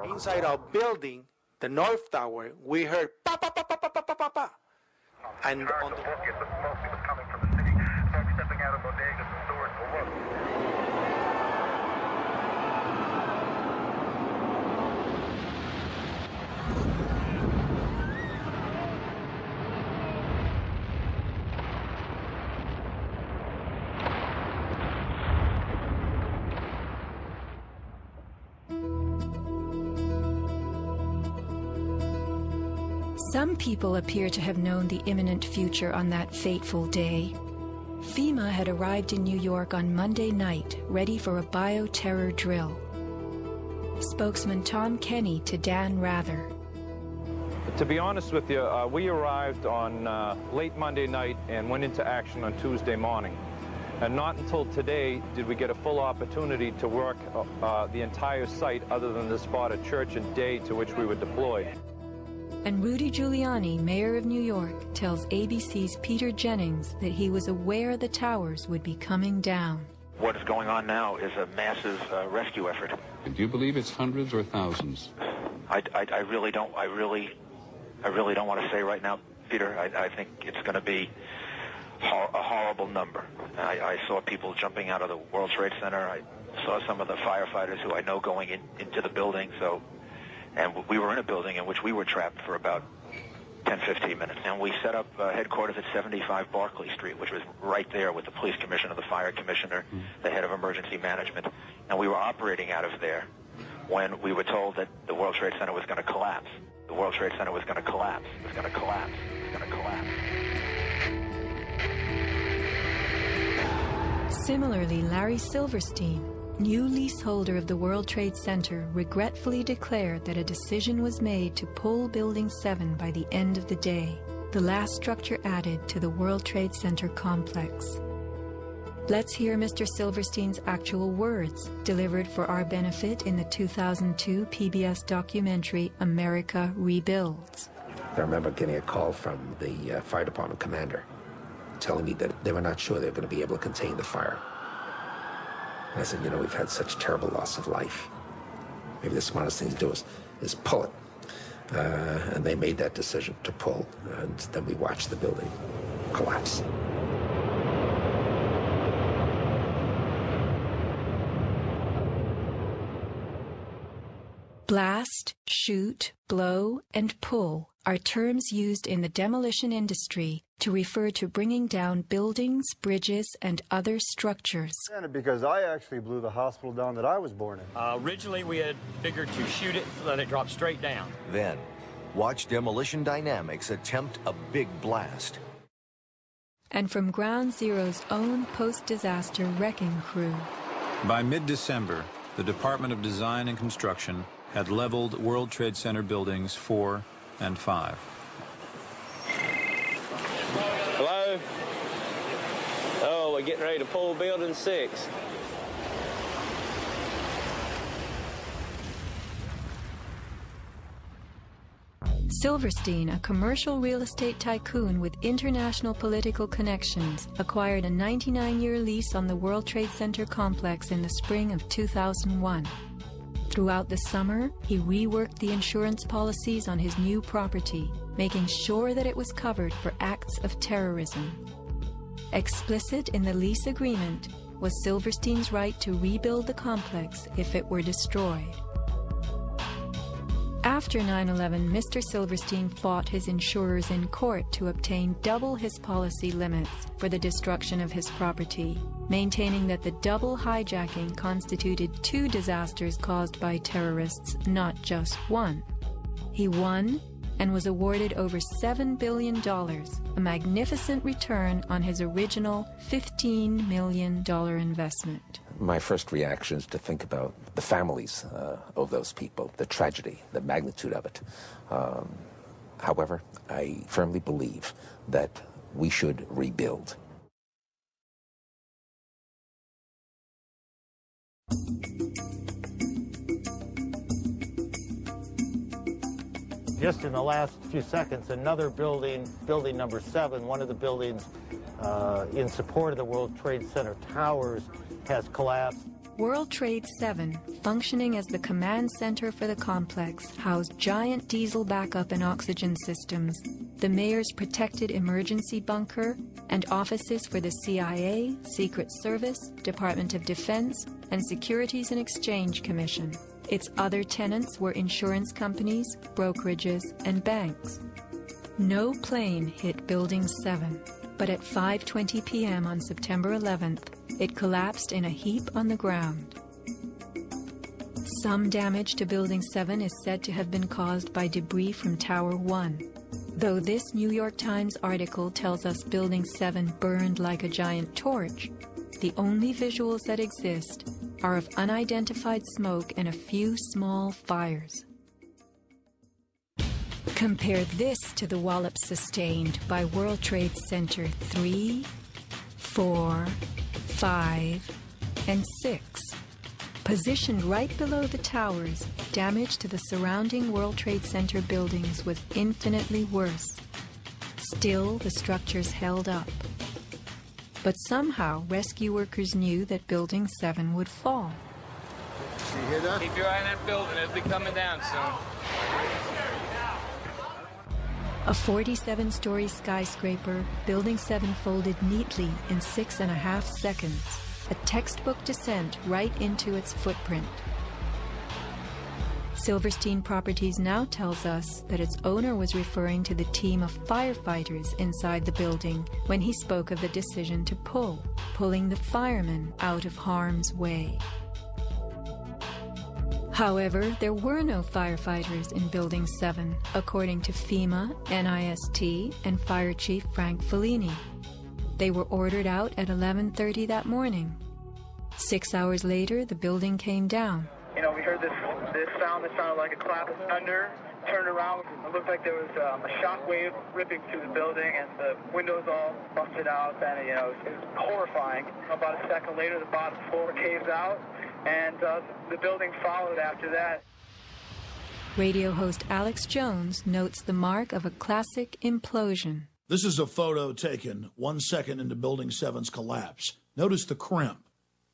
Inside our building, the North Tower, we heard pa pa pa pa pa pa pa pa pa. And on the coming from the city, folks stepping out of bodegas and stores for work. Some people appear to have known the imminent future on that fateful day. FEMA had arrived in New York on Monday night, ready for a bioterror drill. Spokesman Tom Kenny to Dan Rather. To be honest with you, we arrived on late Monday night and went into action on Tuesday morning. And not until today did we get a full opportunity to work the entire site other than the spot at Church and Day to which we were deployed. And Rudy Giuliani, mayor of New York, tells ABC's Peter Jennings that he was aware the towers would be coming down. What is going on now is a massive rescue effort. Do you believe it's hundreds or thousands? I really don't want to say right now, Peter. I think it's going to be a horrible number. I saw people jumping out of the World Trade Center. I saw some of the firefighters who I know going into the building. And we were in a building in which we were trapped for about 10, 15 minutes. And we set up headquarters at 75 Barclay Street, which was right there with the police commissioner, the fire commissioner, the head of emergency management. And we were operating out of there when we were told that the World Trade Center was going to collapse. The World Trade Center was going to collapse. It was going to collapse. It was going to collapse. Similarly, Larry Silverstein, new leaseholder of the World Trade Center, regretfully declared that a decision was made to pull Building 7 by the end of the day, the last structure added to the World Trade Center complex. Let's hear Mr. Silverstein's actual words, delivered for our benefit in the 2002 PBS documentary America Rebuilds. I remember getting a call from the fire department commander telling me that they were not sure they were going to be able to contain the fire. And I said, you know, we've had such terrible loss of life. Maybe the smartest thing to do is pull it. And they made that decision to pull, and then we watched the building collapse. Blast, shoot, blow, and pull are terms used in the demolition industry to refer to bringing down buildings, bridges, and other structures. Because I actually blew the hospital down that I was born in. Originally, we had figured to shoot it, let it drop straight down. Then, watch Demolition Dynamics attempt a big blast. And from Ground Zero's own post-disaster wrecking crew. By mid-December, the Department of Design and Construction had leveled World Trade Center buildings 4 and 5. Hello? Oh, we're getting ready to pull building 6. Silverstein, a commercial real estate tycoon with international political connections, acquired a 99-year lease on the World Trade Center complex in the spring of 2001. Throughout the summer, he reworked the insurance policies on his new property, making sure that it was covered for acts of terrorism. Explicit in the lease agreement was Silverstein's right to rebuild the complex if it were destroyed. After 9/11, Mr. Silverstein fought his insurers in court to obtain double his policy limits for the destruction of his property, maintaining that the double hijacking constituted 2 disasters caused by terrorists, not just one. He won and was awarded over $7 billion, a magnificent return on his original $15 million investment. My first reaction is to think about the families of those people, the tragedy, the magnitude of it. However, I firmly believe that we should rebuild. Just in the last few seconds, another building, building number 7, one of the buildings in support of the World Trade Center towers, has collapsed. World Trade 7, functioning as the command center for the complex, housed giant diesel backup and oxygen systems, the mayor's protected emergency bunker, and offices for the CIA, Secret Service, Department of Defense, and Securities and Exchange Commission. Its other tenants were insurance companies, brokerages, and banks. No plane hit Building 7, but at 5:20 p.m. on September 11th, it collapsed in a heap on the ground. Some damage to Building 7 is said to have been caused by debris from Tower 1. Though this New York Times article tells us Building 7 burned like a giant torch, the only visuals that exist are of unidentified smoke and a few small fires. Compare this to the wallops sustained by World Trade Center 3, 4, 5, and 6. Positioned right below the towers, damage to the surrounding World Trade Center buildings was infinitely worse. Still, the structures held up. But somehow, rescue workers knew that Building 7 would fall. You hear that? Keep your eye on that building. It'll be coming down soon. A 47-story skyscraper, Building 7 folded neatly in 6.5 seconds, a textbook descent right into its footprint. Silverstein Properties now tells us that its owner was referring to the team of firefighters inside the building when he spoke of the decision to pulling the firemen out of harm's way. However, there were no firefighters in Building 7, according to FEMA, NIST, and Fire Chief Frank Fellini. They were ordered out at 11:30 that morning. 6 hours later, the building came down. You know, we heard this sound that sounded like a clap of thunder. Turned around, it looked like there was a shock wave ripping through the building, and the windows all busted out, and, you know, it was horrifying. About a second later, the bottom floor caves out, and the building followed after that. Radio host Alex Jones notes the mark of a classic implosion. This is a photo taken 1 second into Building 7's collapse. Notice the crimp.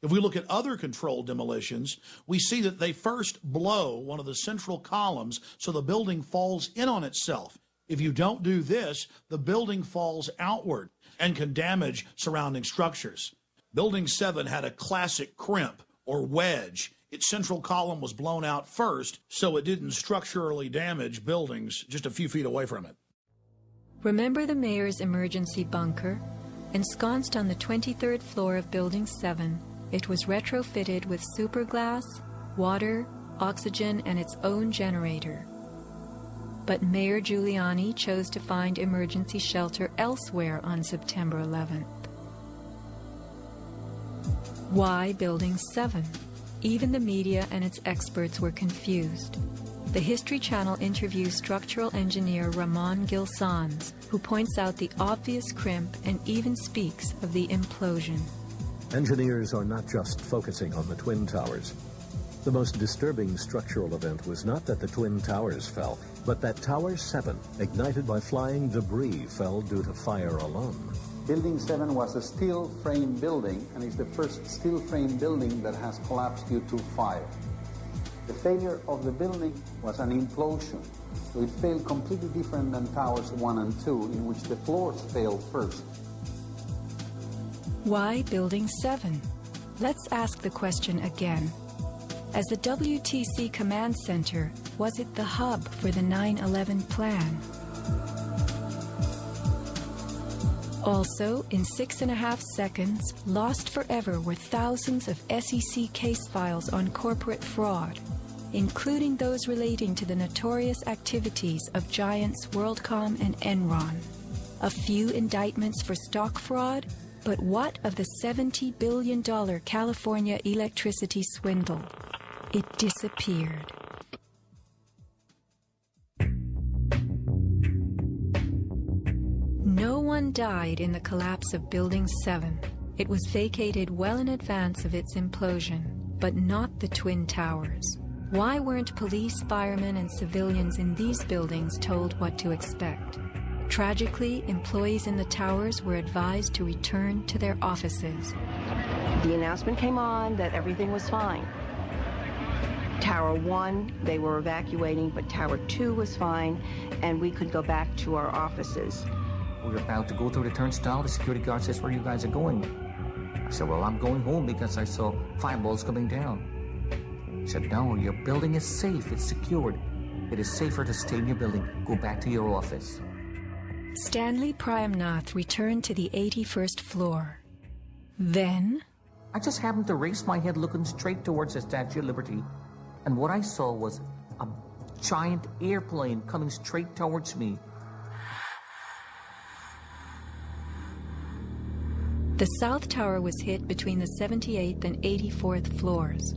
If we look at other controlled demolitions, we see that they first blow one of the central columns so the building falls in on itself. If you don't do this, the building falls outward and can damage surrounding structures. Building 7 had a classic crimp or wedge. Its central column was blown out first, so it didn't structurally damage buildings just a few feet away from it. Remember the mayor's emergency bunker? Ensconced on the 23rd floor of Building 7, it was retrofitted with superglass, water, oxygen, and its own generator. But Mayor Giuliani chose to find emergency shelter elsewhere on September 11th. Why Building 7? Even the media and its experts were confused. The History Channel interviews structural engineer Ramon Gilsans, who points out the obvious crimp and even speaks of the implosion. Engineers are not just focusing on the Twin Towers. The most disturbing structural event was not that the Twin Towers fell, but that Tower 7, ignited by flying debris, fell due to fire alone. Building 7 was a steel frame building, and is the first steel frame building that has collapsed due to fire. The failure of the building was an implosion, so it failed completely different than Towers 1 and 2, in which the floors failed first. Why Building 7? Let's ask the question again. As the WTC Command Center, was it the hub for the 9/11 plan? Also, in 6.5 seconds, lost forever were thousands of SEC case files on corporate fraud, including those relating to the notorious activities of giants WorldCom and Enron. A few indictments for stock fraud, but what of the $70 billion California electricity swindle? It disappeared. No one died in the collapse of Building 7. It was vacated well in advance of its implosion, but not the Twin Towers. Why weren't police, firemen, and civilians in these buildings told what to expect? Tragically, employees in the towers were advised to return to their offices. The announcement came on that everything was fine. Tower 1, they were evacuating, but Tower 2 was fine, and we could go back to our offices. We were about to go through the turnstile. The security guard says, "Where you guys are going?" I said, "Well, I'm going home because I saw fireballs coming down." He said, "No, your building is safe. It's secured. It is safer to stay in your building. Go back to your office." Stanley Prayamnath returned to the 81st floor. Then, I just happened to raise my head looking straight towards the Statue of Liberty, and what I saw was a giant airplane coming straight towards me. the South Tower was hit between the 78th and 84th floors.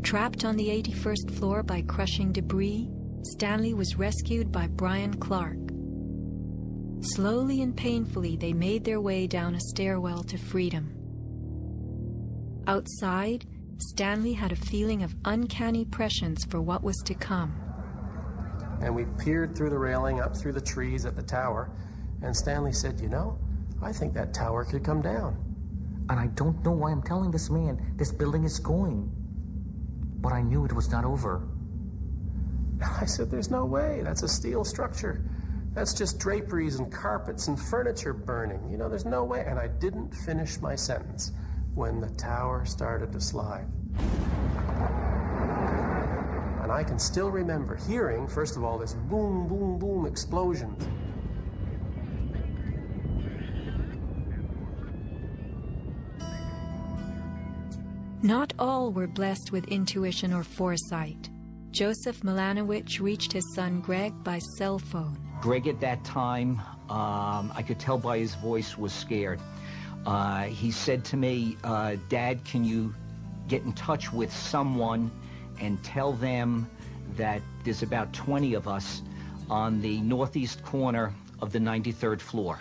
Trapped on the 81st floor by crushing debris, Stanley was rescued by Brian Clark. Slowly and painfully, they made their way down a stairwell to freedom. Outside, Stanley had a feeling of uncanny prescience for what was to come. And we peered through the railing, up through the trees at the tower, and Stanley said, "You know, I think that tower could come down." And I don't know why I'm telling this man this building is going. But I knew it was not over. I said, "There's no way. That's a steel structure. That's just draperies and carpets and furniture burning. You know, there's no way." And I didn't finish my sentence when the tower started to slide. And I can still remember hearing, first of all, this boom, boom, boom explosions. Not all were blessed with intuition or foresight. Joseph Milanowicz reached his son Greg by cell phone. Greg at that time, I could tell by his voice, was scared. He said to me, "Dad, can you get in touch with someone and tell them that there's about 20 of us on the northeast corner of the 93rd floor."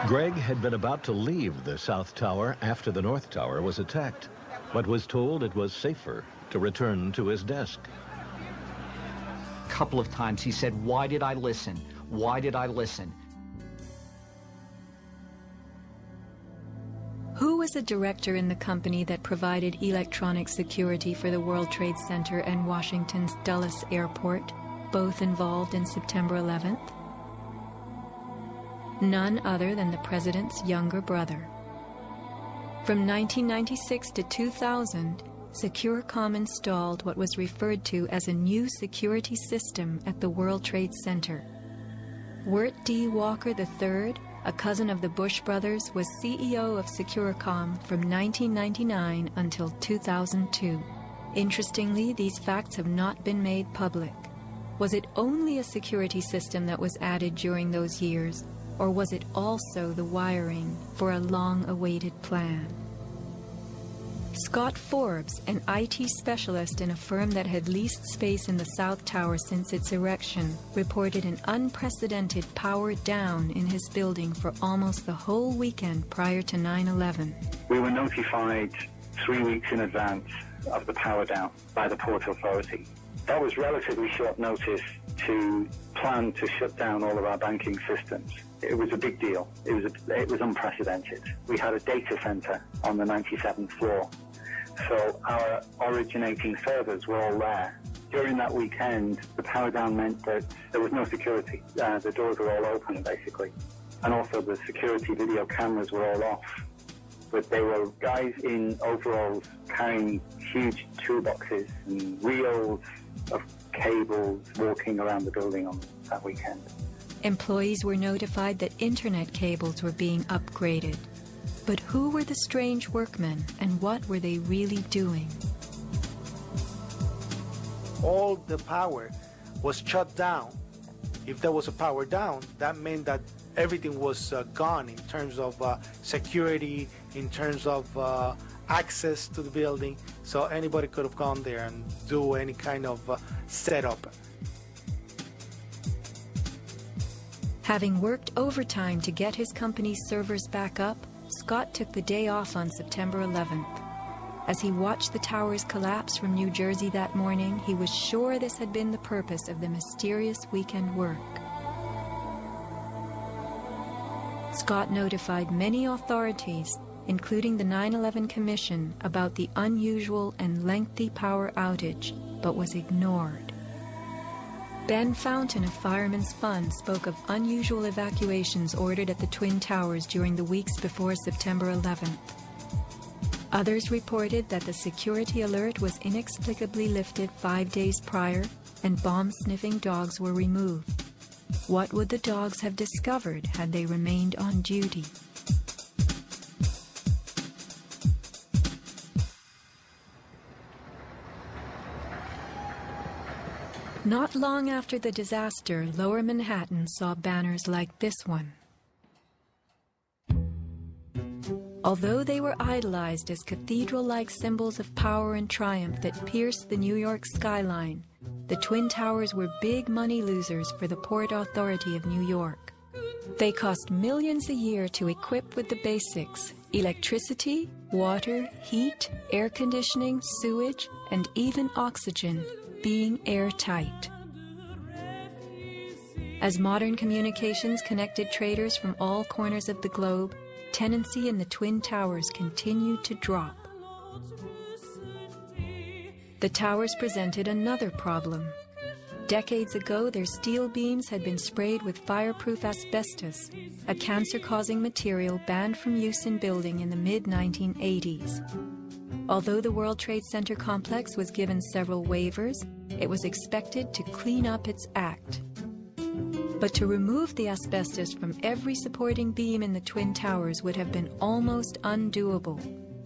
Greg had been about to leave the South Tower after the North Tower was attacked, but was told it was safer to return to his desk. A couple of times he said, "Why did I listen? Why did I listen?" Who was a director in the company that provided electronic security for the World Trade Center and Washington's Dulles Airport, both involved in September 11th? None other than the president's younger brother. From 1996 to 2000, Securacom installed what was referred to as a new security system at the World Trade Center. Wirt D. Walker III, a cousin of the Bush brothers, was CEO of Securacom from 1999 until 2002. Interestingly, these facts have not been made public. Was it only a security system that was added during those years, or was it also the wiring for a long-awaited plan? Scott Forbes, an IT specialist in a firm that had leased space in the South Tower since its erection, reported an unprecedented power down in his building for almost the whole weekend prior to 9/11. We were notified 3 weeks in advance of the power down by the Port Authority. That was relatively short notice to plan to shut down all of our banking systems. It was a big deal. It was unprecedented. We had a data center on the 97th floor, so our originating servers were all there. During that weekend, the power down meant that there was no security. The doors were all open, basically. And also the security video cameras were all off. But they were guys in overalls carrying huge toolboxes and reels of cables walking around the building on that weekend. Employees were notified that internet cables were being upgraded. But who were the strange workmen, and what were they really doing? All the power was shut down. If there was a power down, that meant that everything was gone in terms of security, in terms of access to the building, so anybody could have gone there and do any kind of setup. Having worked overtime to get his company's servers back up, Scott took the day off on September 11th. As he watched the towers collapse from New Jersey that morning, he was sure this had been the purpose of the mysterious weekend work. Scott notified many authorities, including the 9/11 Commission, about the unusual and lengthy power outage, but was ignored. Ben Fountain of Fireman's Fund spoke of unusual evacuations ordered at the Twin Towers during the weeks before September 11th. Others reported that the security alert was inexplicably lifted 5 days prior and bomb-sniffing dogs were removed. What would the dogs have discovered had they remained on duty? Not long after the disaster, Lower Manhattan saw banners like this one. Although they were idolized as cathedral-like symbols of power and triumph that pierced the New York skyline, the Twin Towers were big money losers for the Port Authority of New York. They cost millions a year to equip with the basics: electricity, water, heat, air conditioning, sewage, and even oxygen, being airtight. As modern communications connected traders from all corners of the globe, tenancy in the Twin Towers continued to drop. The towers presented another problem. Decades ago, their steel beams had been sprayed with fireproof asbestos, a cancer-causing material banned from use in building in the mid-1980s. Although the World Trade Center complex was given several waivers, it was expected to clean up its act. But to remove the asbestos from every supporting beam in the Twin Towers would have been almost undoable.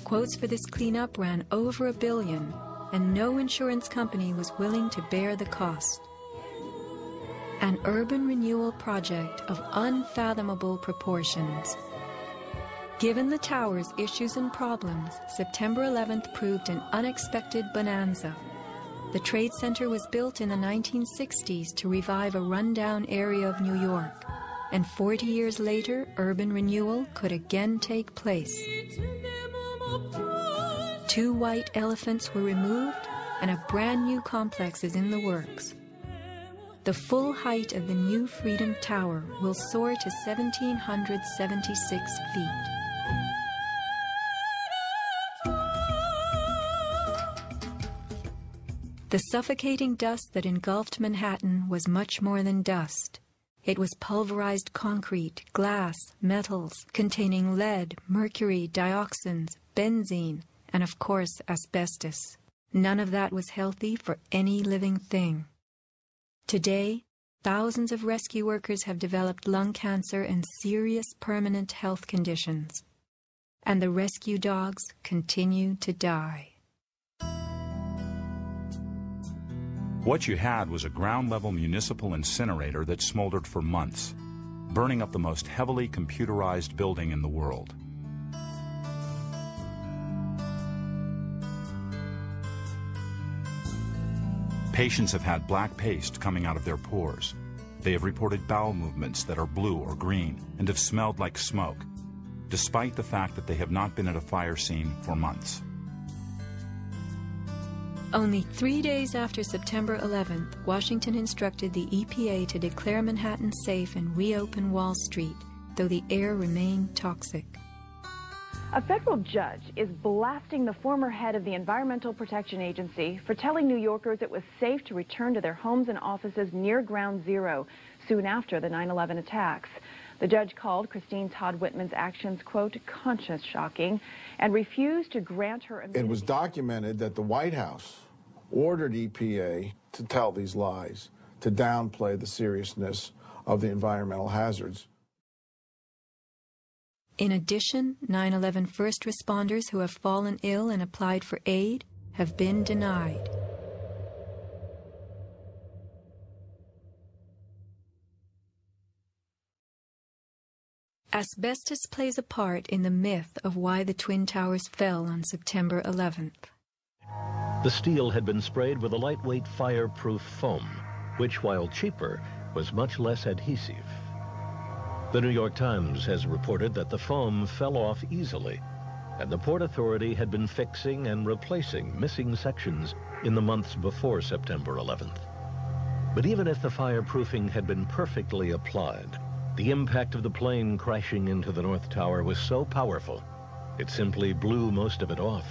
Quotes for this cleanup ran over $1 billion, and no insurance company was willing to bear the cost. An urban renewal project of unfathomable proportions. Given the tower's issues and problems, September 11th proved an unexpected bonanza. The Trade Center was built in the 1960s to revive a rundown area of New York, and 40 years later, urban renewal could again take place. 2 white elephants were removed, and a brand new complex is in the works. The full height of the new Freedom Tower will soar to 1,776 feet. The suffocating dust that engulfed Manhattan was much more than dust. It was pulverized concrete, glass, metals containing lead, mercury, dioxins, benzene, and of course asbestos. None of that was healthy for any living thing. Today, thousands of rescue workers have developed lung cancer and serious permanent health conditions. And the rescue dogs continue to die. What you had was a ground-level municipal incinerator that smoldered for months, burning up the most heavily computerized building in the world. Patients have had black paste coming out of their pores. They have reported bowel movements that are blue or green and have smelled like smoke, despite the fact that they have not been at a fire scene for months. Only 3 days after September 11th, Washington instructed the EPA to declare Manhattan safe and reopen Wall Street, though the air remained toxic. A federal judge is blasting the former head of the Environmental Protection Agency for telling New Yorkers it was safe to return to their homes and offices near Ground Zero soon after the 9/11 attacks. The judge called Christine Todd Whitman's actions, quote, conscience shocking, and refused to grant her immunity. It was documented that the White House ordered EPA to tell these lies, to downplay the seriousness of the environmental hazards. In addition, 9/11 first responders who have fallen ill and applied for aid have been denied. Asbestos plays a part in the myth of why the Twin Towers fell on September 11th. The steel had been sprayed with a lightweight fireproof foam, which, while cheaper, was much less adhesive. The New York Times has reported that the foam fell off easily, and the Port Authority had been fixing and replacing missing sections in the months before September 11th. But even if the fireproofing had been perfectly applied, the impact of the plane crashing into the North Tower was so powerful, it simply blew most of it off,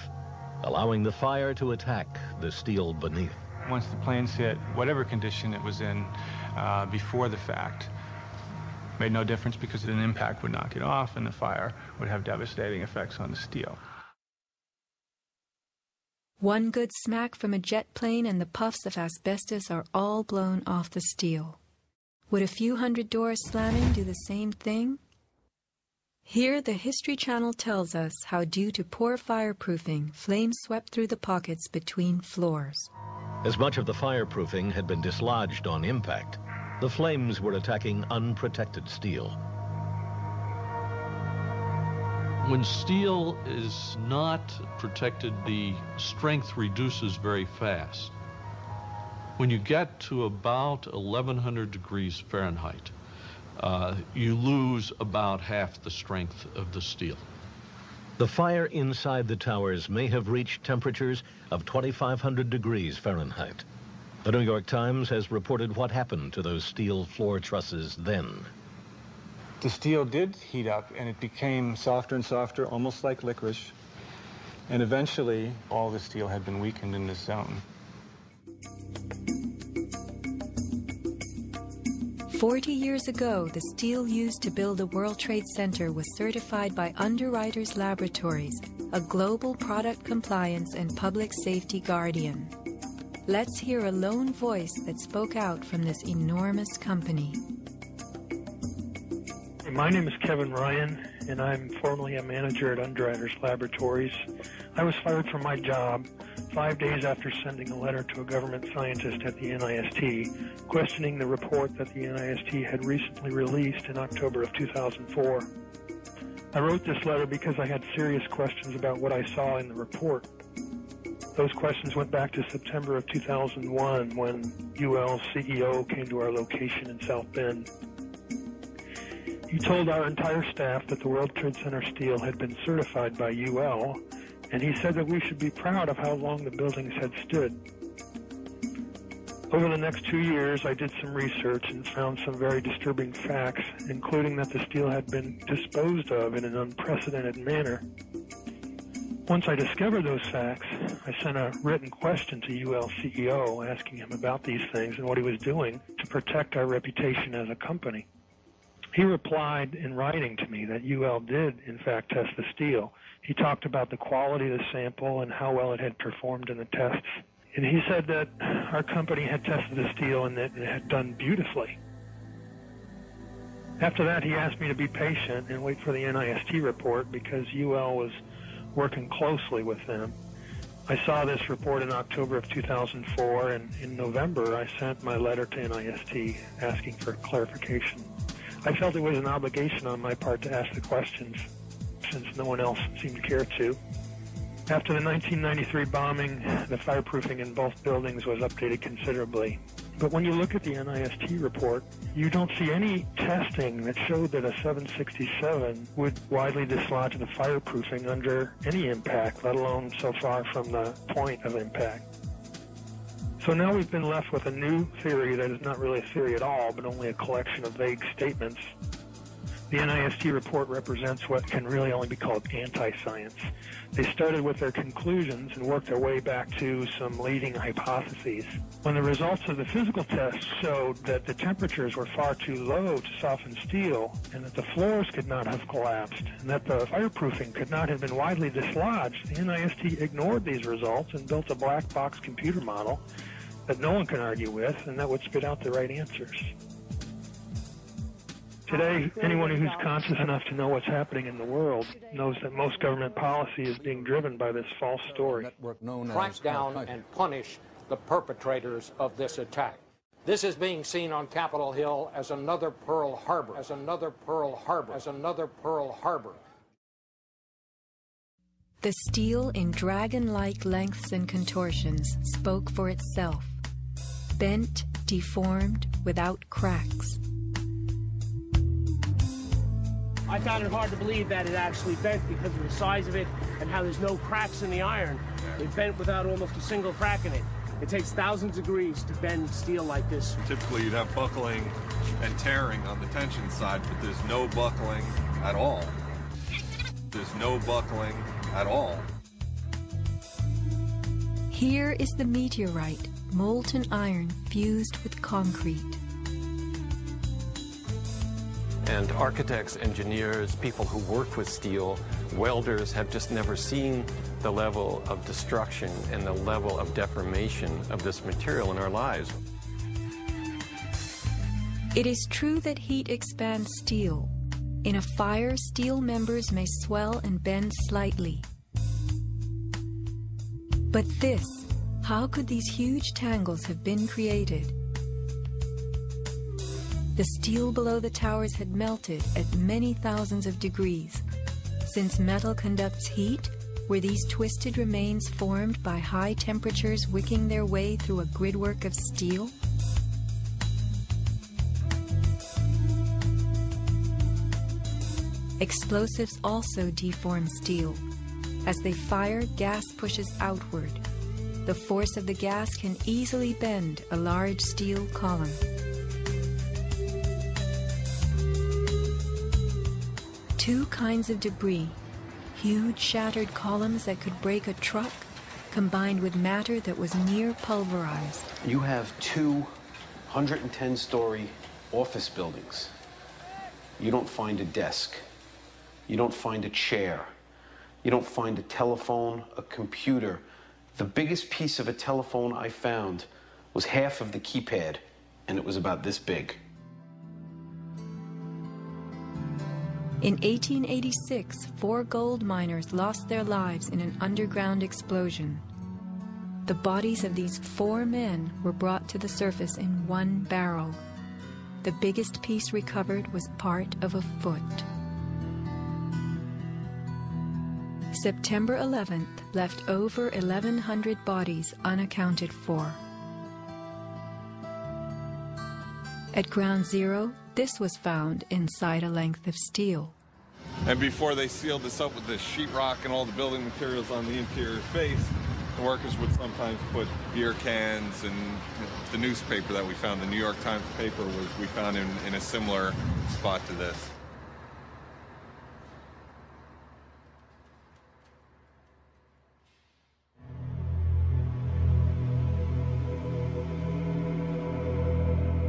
allowing the fire to attack the steel beneath. Once the planes hit, whatever condition it was in before the fact, made no difference because an impact would knock it off and the fire would have devastating effects on the steel. One good smack from a jet plane and the puffs of asbestos are all blown off the steel. Would a few hundred doors slamming do the same thing? Here, the History Channel tells us how, due to poor fireproofing, flames swept through the pockets between floors. As much of the fireproofing had been dislodged on impact, the flames were attacking unprotected steel. When steel is not protected, the strength reduces very fast. When you get to about 1100 degrees Fahrenheit, you lose about half the strength of the steel. The fire inside the towers may have reached temperatures of 2500 degrees Fahrenheit. The New York Times has reported what happened to those steel floor trusses then. The steel did heat up and it became softer and softer, almost like licorice. And eventually, all the steel had been weakened in this zone. 40 years ago, the steel used to build the World Trade Center was certified by Underwriters Laboratories, a global product compliance and public safety guardian. Let's hear a lone voice that spoke out from this enormous company. My name is Kevin Ryan, and I'm formerly a manager at Underwriters Laboratories. I was fired from my job 5 days after sending a letter to a government scientist at the NIST, questioning the report that the NIST had recently released in October of 2004. I wrote this letter because I had serious questions about what I saw in the report. Those questions went back to September of 2001 when UL's CEO came to our location in South Bend. He told our entire staff that the World Trade Center steel had been certified by UL, and he said that we should be proud of how long the buildings had stood. Over the next 2 years, I did some research and found some very disturbing facts, including that the steel had been disposed of in an unprecedented manner. Once I discovered those facts, I sent a written question to UL CEO asking him about these things and what he was doing to protect our reputation as a company. He replied in writing to me that UL did, in fact, test the steel. He talked about the quality of the sample and how well it had performed in the tests. And he said that our company had tested the steel and that it had done beautifully. After that, he asked me to be patient and wait for the NIST report because UL was working closely with them. I saw this report in October of 2004, and in November I sent my letter to NIST asking for clarification. I felt it was an obligation on my part to ask the questions since no one else seemed to care to. After the 1993 bombing, the fireproofing in both buildings was updated considerably. But when you look at the NIST report, you don't see any testing that showed that a 767 would widely dislodge the fireproofing under any impact, let alone so far from the point of impact. So now we've been left with a new theory that is not really a theory at all, but only a collection of vague statements. The NIST report represents what can really only be called anti-science. They started with their conclusions and worked their way back to some leading hypotheses. When the results of the physical tests showed that the temperatures were far too low to soften steel, and that the floors could not have collapsed, and that the fireproofing could not have been widely dislodged, the NIST ignored these results and built a black box computer model that no one can argue with, and that would spit out the right answers. Today, anyone who's conscious enough to know what's happening in the world knows that most government policy is being driven by this false story. Track down and punish the perpetrators of this attack. This is being seen on Capitol Hill as another Pearl Harbor, as another Pearl Harbor, as another Pearl Harbor. The steel in dragon-like lengths and contortions spoke for itself. Bent, deformed, without cracks. I found it hard to believe that it actually bent because of the size of it and how there's no cracks in the iron. It bent without almost a single crack in it. It takes thousands of degrees to bend steel like this. Typically you'd have buckling and tearing on the tension side, but there's no buckling at all. There's no buckling at all. Here is the meteorite, molten iron fused with concrete. And architects, engineers, people who work with steel, welders have just never seen the level of destruction and the level of deformation of this material in our lives. It is true that heat expands steel. In a fire, steel members may swell and bend slightly. But this, how could these huge tangles have been created? The steel below the towers had melted at many thousands of degrees. Since metal conducts heat, were these twisted remains formed by high temperatures wicking their way through a gridwork of steel? Explosives also deform steel. As they fire, gas pushes outward. The force of the gas can easily bend a large steel column. Two kinds of debris, huge shattered columns that could break a truck, combined with matter that was near pulverized. You have two 110-story office buildings. You don't find a desk. You don't find a chair. You don't find a telephone, a computer. The biggest piece of a telephone I found was half of the keypad, and it was about this big. In 1886, 4 gold miners lost their lives in an underground explosion. The bodies of these 4 men were brought to the surface in one barrel. The biggest piece recovered was part of a foot. September 11th left over 1,100 bodies unaccounted for. At Ground Zero, this was found inside a length of steel. And before they sealed this up with the sheetrock and all the building materials on the interior face, the workers would sometimes put beer cans, and the newspaper that we found, the New York Times paper, we found in a similar spot to this.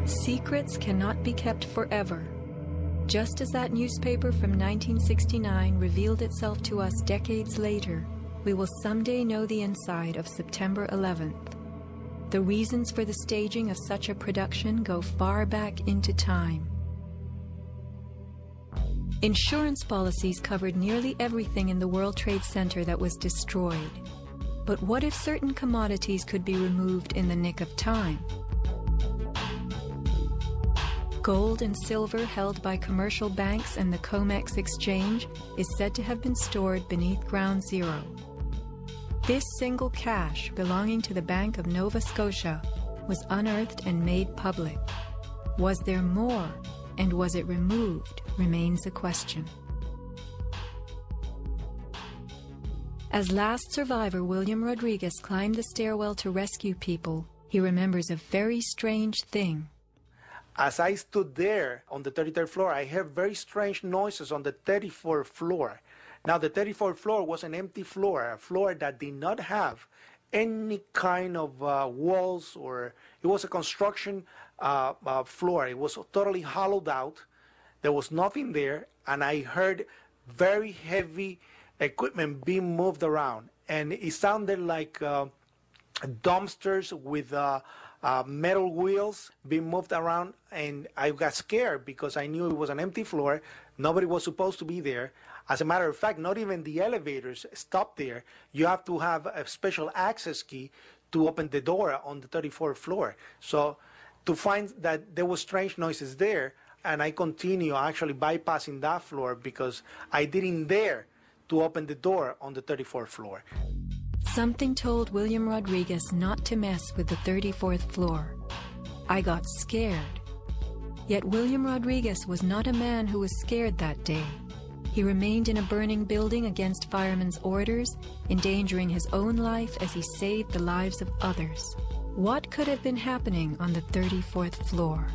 Secrets cannot be kept forever. Just as that newspaper from 1969 revealed itself to us decades later, we will someday know the inside of September 11th. The reasons for the staging of such a production go far back into time. Insurance policies covered nearly everything in the World Trade Center that was destroyed. But what if certain commodities could be removed in the nick of time? Gold and silver held by commercial banks and the COMEX exchange is said to have been stored beneath Ground Zero. This single cache belonging to the Bank of Nova Scotia was unearthed and made public. Was there more, and was it removed, remains a question. As last survivor William Rodriguez climbed the stairwell to rescue people, He remembers a very strange thing. As I stood there on the 33rd floor, I heard very strange noises on the 34th floor. Now, the 34th floor was an empty floor, a floor that did not have any kind of walls, or it was a construction floor. It was totally hollowed out. There was nothing there, and I heard very heavy equipment being moved around, and it sounded like dumpsters with metal wheels being moved around, and I got scared because I knew it was an empty floor. Nobody was supposed to be there. As a matter of fact, not even the elevators stop there. You have to have a special access key to open the door on the 34th floor. So to find that there were strange noises there, and I continue actually bypassing that floor because I didn't dare to open the door on the 34th floor. Something told William Rodriguez not to mess with the 34th floor. I got scared. Yet William Rodriguez was not a man who was scared that day. He remained in a burning building against firemen's orders, endangering his own life as he saved the lives of others. What could have been happening on the 34th floor?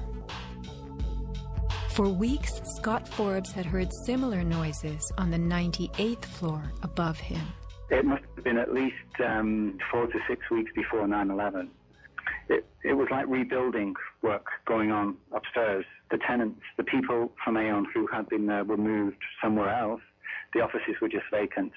For weeks, Scott Forbes had heard similar noises on the 98th floor above him. It must have been at least 4 to 6 weeks before 9/11. It was like rebuilding work going on upstairs. The tenants, the people from Aon who had been there were moved somewhere else. The offices were just vacant.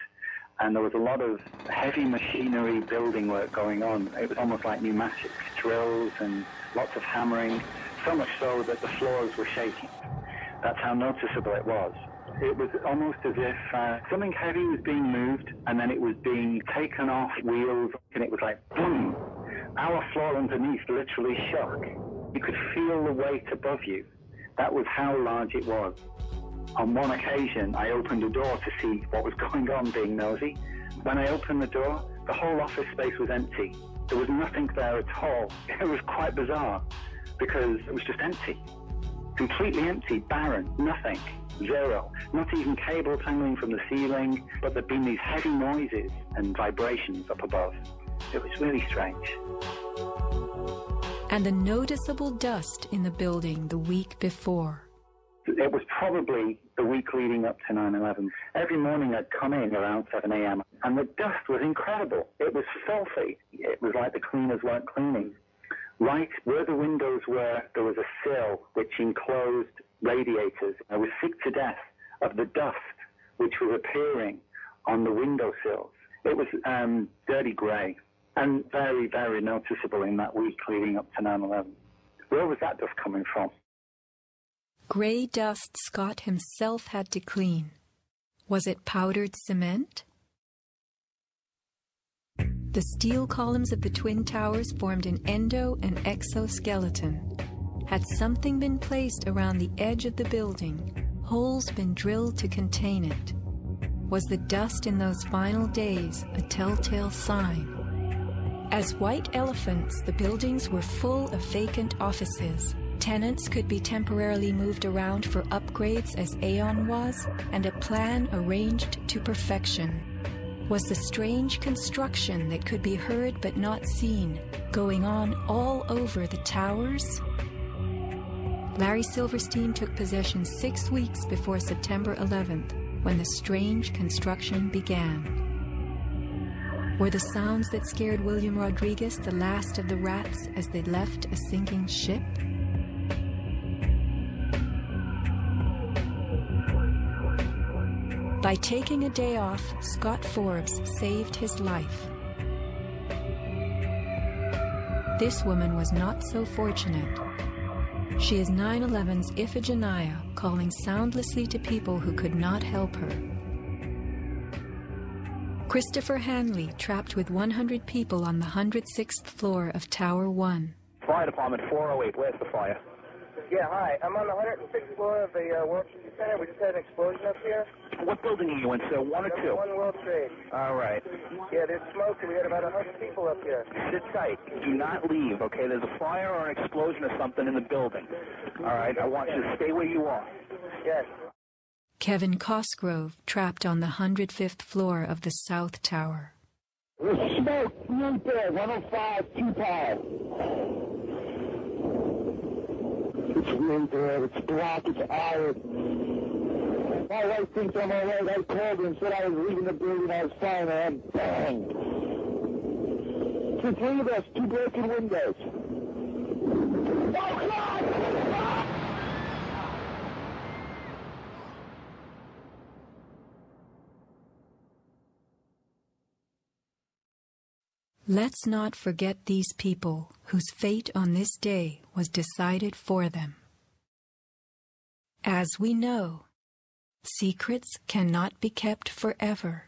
And there was a lot of heavy machinery building work going on. It was almost like pneumatic drills and lots of hammering, so much so that the floors were shaking. That's how noticeable it was. It was almost as if something heavy was being moved and then it was being taken off wheels, and it was like, boom. Our floor underneath literally shook. You could feel the weight above you. That was how large it was. On one occasion, I opened a door to see what was going on, being nosy. When I opened the door, the whole office space was empty. There was nothing there at all. It was quite bizarre because it was just empty. Completely empty, barren, nothing, zero. Not even cables hanging from the ceiling, but there'd been these heavy noises and vibrations up above. It was really strange. And the noticeable dust in the building the week before. It was probably the week leading up to 9/11. Every morning I'd come in around 7 a.m. and the dust was incredible. It was filthy. It was like the cleaners weren't cleaning. Right where the windows were, there was a sill which enclosed radiators. I was sick to death of the dust which was appearing on the windowsills. It was dirty grey and very, very noticeable in that week leading up to 9/11. Where was that dust coming from? Grey dust Scott himself had to clean. Was it powdered cement? The steel columns of the Twin Towers formed an endo and exoskeleton. Had something been placed around the edge of the building, holes been drilled to contain it? Was the dust in those final days a telltale sign? As white elephants, the buildings were full of vacant offices. Tenants could be temporarily moved around for upgrades as Aon was, and a plan arranged to perfection. Was the strange construction that could be heard but not seen going on all over the towers? Larry Silverstein took possession 6 weeks before September 11th, when the strange construction began. Were the sounds that scared William Rodriguez the last of the rats as they left a sinking ship? By taking a day off, Scott Forbes saved his life. This woman was not so fortunate. She is 9/11's Iphigenia, calling soundlessly to people who could not help her. Christopher Hanley, trapped with 100 people on the 106th floor of Tower 1. Fire Department 408, where's the fire? Yeah, hi. I'm on the 106th floor of the World Trade Center. We just had an explosion up here. What building are you in, sir? 1 or 2? 1 World Trade. All right. Yeah, there's smoke, and we had about 100 people up here. Sit tight. Do not leave, okay? There's a fire or an explosion or something in the building. All right, I want you to stay where you are. Yes. Kevin Cosgrove, trapped on the 105th floor of the South Tower. There's smoke right there, 105, 2 power. It's right there, it's black, it's iron. My wife thinks I'm all right. I called her and said I was leaving the building, I was fine, and bang. It's 3 of us, 2 broken windows. Oh, God! Let's not forget these people whose fate on this day was decided for them. As we know, secrets cannot be kept forever.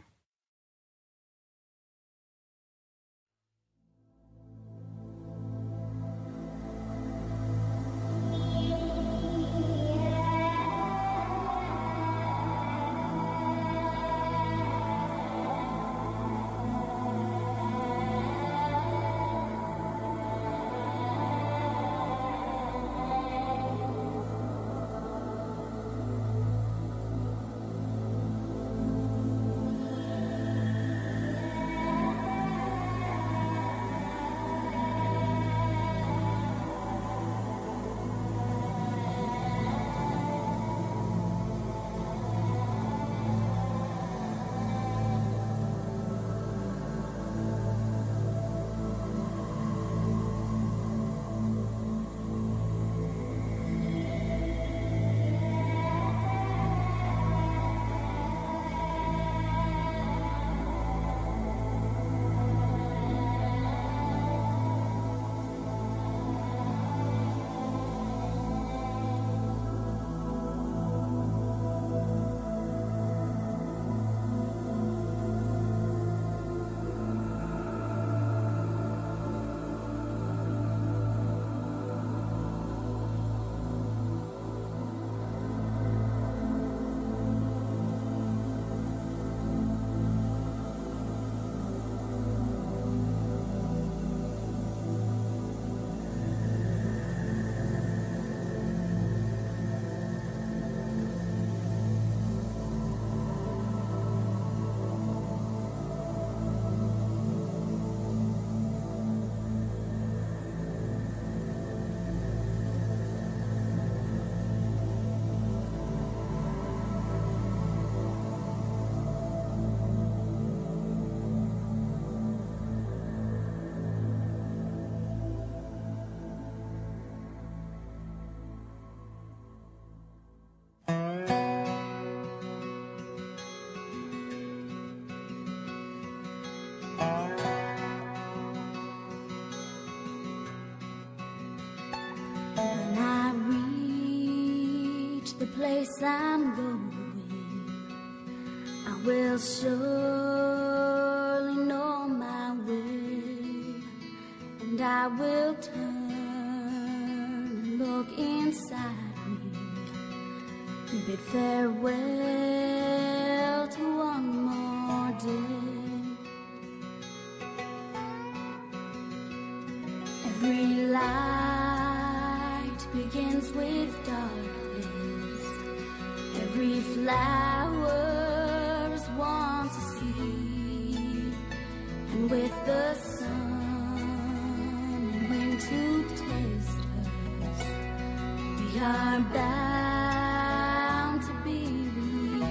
When I reach the place I'm going, I will surely know my way, and I will turn and look inside me, and bid farewell to one more day. Every light begins with darkness. Every flower is once a seed, and with the sun and wind to taste us, we are bound to be released.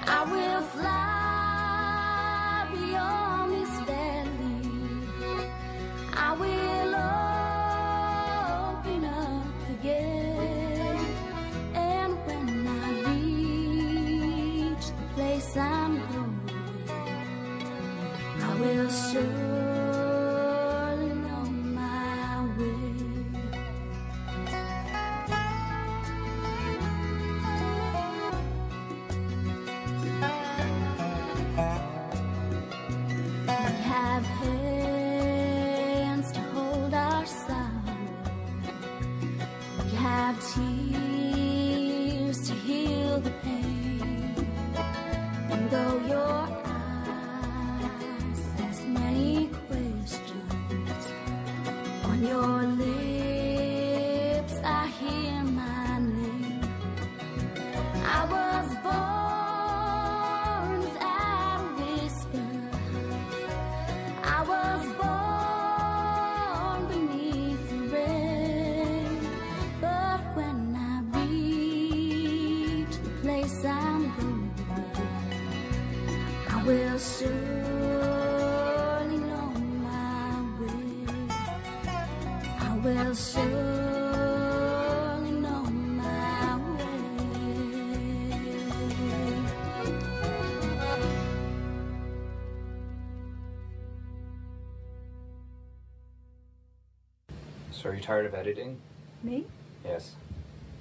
I will fly beyond this valley. I will open up the gate, and when I reach the place I'm going, I will surely know my way. We have hands to hold our sorrow. We have tears to heal the pain. And though your eyes ask many surely know my way. I will surely know my way. So are you tired of editing? Me? Yes.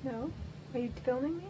No. Are you filming me?